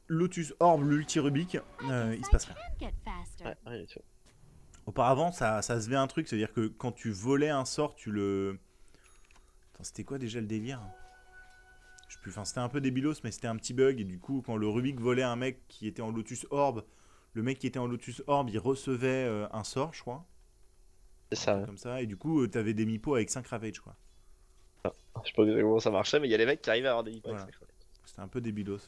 S1: Lotus Orb l'ulti Rubik il se passe rien.
S3: Get faster.
S2: Ouais, rien du tout.
S1: Auparavant, ça se faisait un truc, c'est-à-dire que quand tu volais un sort, tu le... Attends, c'était quoi déjà le délire? Je sais plus, enfin c'était un peu débilos, mais c'était un petit bug, et du coup, quand le Rubik volait un mec qui était en Lotus Orb, le mec qui était en Lotus Orb, il recevait un sort, je crois.
S2: C'est ça. Ouais.
S1: Comme ça, et du coup, t'avais des mipos avec 5 Ravage, quoi.
S2: Je sais pas exactement comment ça marchait, mais il y a les mecs qui arrivent à avoir des hippox.
S1: Voilà. C'était un peu débilos.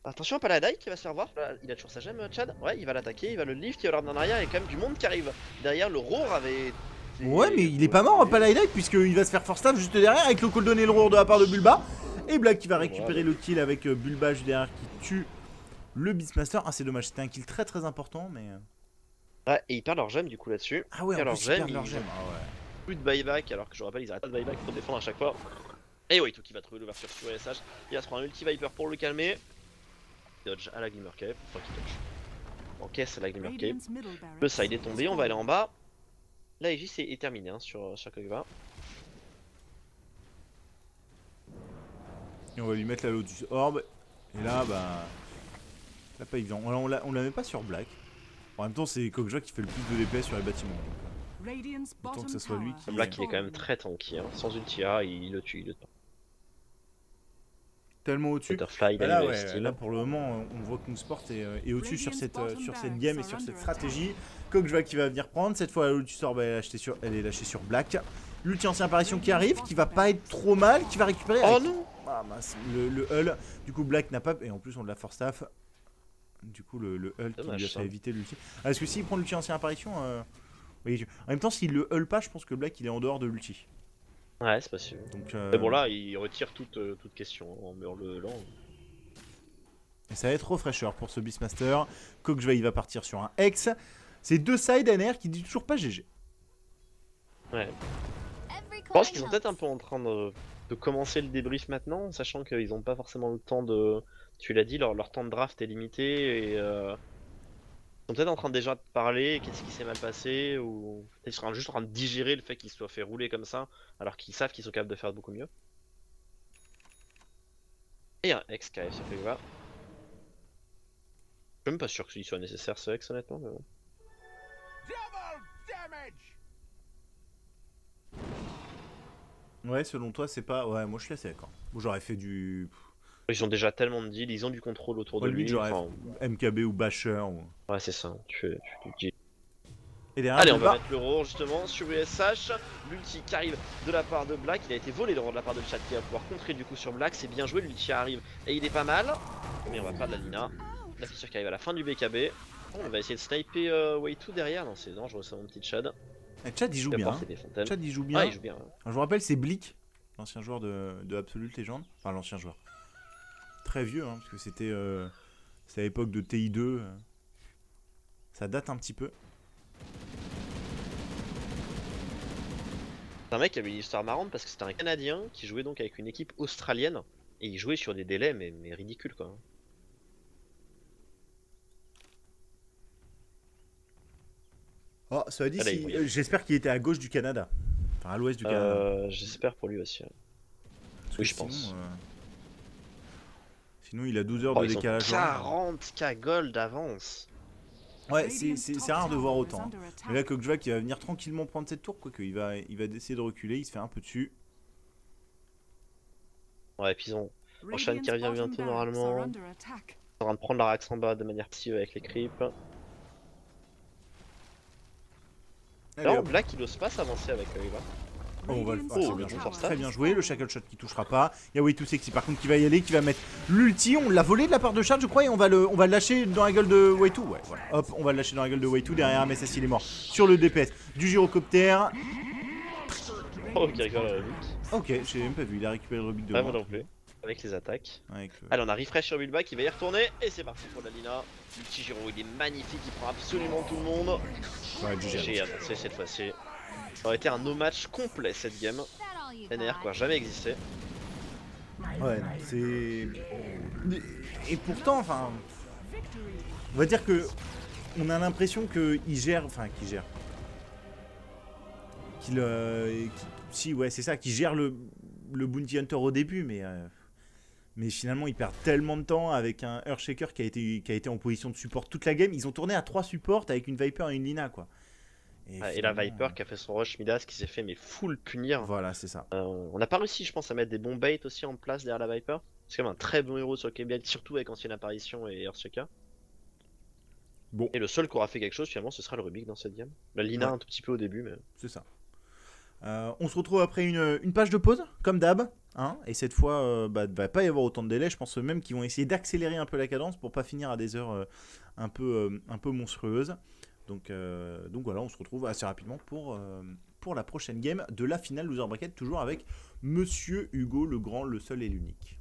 S2: Attention à Paladai qui va se faire voir. Là, il a toujours sa gemme, Chad. Ouais, il va l'attaquer, il va le lift, il va l'emmener en arrière. Il y a quand même du monde qui arrive. Derrière, le Roar avait.
S1: Ouais, mais il est pas mort, Paladai, puisqu'il va se faire force staff juste derrière avec le cooldown et le roar de la part de Bulba. Et Black qui va récupérer le kill avec Bulba juste derrière qui tue le Beastmaster. Ah, c'est dommage, c'était un kill très très important, mais.
S2: Ouais, et ils perdent leur gemme du coup là-dessus.
S1: Ah ouais,
S2: Ils
S1: en
S2: perdent
S1: plus,
S2: leur
S1: ils
S2: gemme,
S1: perdent leur
S2: ils
S1: gemme.
S2: ont
S1: Ah ouais.
S2: plus de buyback, alors que je rappelle, ils arrêtent pas de buyback pour défendre à chaque fois. Et Waitu qui va trouver l'ouverture sur SH. Il va se prendre un ulti Viper pour le calmer. Dodge à la Glimmer Cape. Enfin, qui dodge. Encaisse à la Glimmer Cape.
S3: Radiant's middle barracks
S2: Le side est tombé, on va aller en
S3: fallen.
S2: bas. La Aegis est terminée hein, sur Kog'Maw.
S1: Et on va lui mettre la Lotus Orb. Et là, bah. Là, pas évident. On la met pas sur Black. En même temps, c'est Kog'Maw qui fait le plus de DPS sur les bâtiments.
S3: Radiant's
S1: Autant
S3: bottom
S1: que ça soit lui
S3: tower
S1: qui-
S2: Black
S3: has
S2: il est quand même
S3: fallen.
S2: très tanky, hein. Sans ulti A, il le tue, il le tue.
S1: Tellement au-dessus.
S2: Butterfly,
S1: Bah
S2: il
S1: là,
S2: a le
S1: ouais,
S2: style.
S1: là pour le moment, on voit que Moonsport est au-dessus sur cette
S3: Radiant's
S1: game et
S3: bottom
S1: sur
S3: barracks
S1: cette
S3: are under
S1: stratégie. Kog'Maw qui va venir prendre. Cette fois, la Lotus Orb elle est lâchée sur Black. L'ulti ancien apparition qui arrive, qui va pas être trop mal, qui va récupérer.
S2: Oh
S1: avec-
S2: non!
S1: Ah mince, le hull. Du coup, Black n'a pas. Et en plus, on de la force staff. Du coup, le hull qui
S2: Dommage,
S1: lui a fait
S2: ça.
S1: éviter l'ulti. Ah, parce que s'il prend l'ulti ancien apparition. Oui, en même temps, s'il le hull pas, je pense que Black il est en dehors de l'ulti.
S2: Ouais, c'est possible.
S1: Donc,
S2: Mais bon, là, il retire toute question en meurt le lent.
S1: et ça va être refresher pour ce Beastmaster. Kog'Maw il va partir sur un X. C'est deux sides NR qui dit toujours pas GG.
S2: Ouais. Je pense qu'ils sont peut-être un peu en train de commencer le débrief maintenant, sachant qu'ils n'ont pas forcément le temps de. Tu l'as dit, leur temps de draft est limité et. Ils sont peut-être en train déjà de parler, qu'est-ce qui s'est mal passé, ou. Peut-être ils sont juste en train de digérer le fait qu'ils se soient fait rouler comme ça, alors qu'ils savent qu'ils sont capables de faire beaucoup mieux. Et un X qui arrive sur Kog'Maw. Je suis même pas sûr qu'il soit nécessaire ce X honnêtement, mais bon.
S1: Ouais, selon toi, c'est pas. Ouais, moi je suis assez d'accord. Bon, j'aurais fait du.
S2: Ils ont déjà tellement de deals, ils ont du contrôle autour de
S1: Ouais, lui,
S2: lui.
S1: j'aurais
S2: enfin,
S1: MKB ou Basher.
S2: ouais, c'est ça, tu fais du deal.
S1: Et derrière,
S2: Allez, on
S1: Bulba.
S2: va mettre le roar justement sur USH. L'ulti qui arrive de la part de Black. Il a été volé le roar de la part de Chad qui va pouvoir contrer du coup sur Black. C'est bien joué, l'ulti arrive et il est pas mal. Mais on va perdre la Lina. La fissure qui arrive à la fin du BKB. On va essayer de sniper Waitu derrière. Non, c'est dangereux ça, mon petit Chad.
S1: Eh, Chad il joue
S2: Il va
S1: bien.
S2: porter des fontaines.
S1: Chad il joue bien.
S2: Ah, il joue bien.
S1: Je vous rappelle, c'est Blick, l'ancien joueur de Absolute Legend. Enfin, l'ancien joueur. Très vieux, hein, parce que c'était à l'époque de TI2. Ça date un petit peu.
S2: C'est un mec qui avait une histoire marrante parce que c'était un Canadien qui jouait donc avec une équipe australienne. Et il jouait sur des délais mais ridicules quoi.
S1: Oh, ça a dit,
S2: Ah, là, il bouille.
S1: j'espère qu'il était à gauche du Canada. Enfin, à l'ouest du Canada.
S2: J'espère pour lui aussi. Ouais.
S1: Parce
S2: oui,
S1: que
S2: je pense.
S1: Sinon, il a 12 heures
S2: Oh,
S1: de
S2: ils ont
S1: décalage. horaire.
S2: 40k gold d'avance.
S1: Ouais, c'est
S3: Radiant's top
S1: rare de voir
S3: tower is
S1: autant.
S3: under
S1: Mais là,
S3: attack.
S1: Kog'Maw qui va venir tranquillement prendre cette tour, quoique il va essayer de reculer, il se fait un peu dessus.
S2: Ouais, et puis ils ont Roshan qui
S3: Radiant's
S2: revient
S3: bottom
S2: bientôt
S3: barracks are
S2: normalement.
S3: under attack.
S2: en train de prendre leur axe en bas de manière passive avec les creeps.
S1: Allez,
S2: Là,
S1: hop.
S2: Black il ose pas s'avancer avec Eva.
S1: Oh, on va le
S3: Radiant's
S1: faire.
S2: Oh,
S1: c'est
S2: le
S1: bien joué.
S2: force
S1: Très
S2: staff.
S1: bien joué, le shackle shot qui touchera pas. Il y a Waitu Sexy par contre qui va y aller, qui va mettre l'ulti. On l'a volé de la part de Chad, je crois, et on va le lâcher dans la gueule de Waitu. Ouais, voilà. Hop, on va le lâcher dans la gueule de Waitu. Derrière, MSS il est mort sur le DPS du gyrocoptère.
S2: Oh, qui rigole à la Luke.
S1: Ok, j'ai même pas vu, il a récupéré le Rubik de
S2: Ah,
S1: moi.
S2: moi non plus. Avec les attaques.
S1: Avec le-
S2: Allez, on a refresh sur Bulba qui va y retourner. Et c'est parti pour la Lina. Le petit Giro, il est magnifique, il prend absolument tout le monde.
S1: Ouais, GG.
S2: J'ai avancé cette fois-ci. Ça aurait été un no match complet cette game. NR quoi, jamais existé.
S1: Ouais, non, c'est. Et pourtant, enfin. On va dire que. On a l'impression qu'il gère. Enfin, qu'il gère. Si, ouais, c'est ça, qu'il gère le Bounty Hunter au début, mais finalement ils perdent tellement de temps avec un Earthshaker qui a été en position de support toute la game. Ils ont tourné à 3 supports avec une Viper et une Lina, quoi.
S2: Et la
S1: finalement,
S2: Viper qui a fait son rush Midas qui s'est fait mais full punir.
S1: Voilà, c'est ça.
S2: On n'a pas réussi, je pense, à mettre des bons baits aussi en place derrière la Viper. C'est quand même un très bon héros sur le KBL, surtout avec Ancienne Apparition et Earthshaker.
S1: Bon.
S2: Et le seul qui aura fait quelque chose finalement, ce sera le Rubik dans cette game. La Lina
S1: Ouais.
S2: un tout petit peu au début, mais.
S1: C'est ça. On se retrouve après une page de pause, comme d'hab. Hein, et cette fois, il ne va pas y avoir autant de délai. Je pense même qu'ils vont essayer d'accélérer un peu la cadence pour pas finir à des heures un peu monstrueuses. Donc voilà, on se retrouve assez rapidement pour la prochaine game de la finale Loser Bracket, toujours avec Monsieur Hugo, le grand, le seul et l'unique.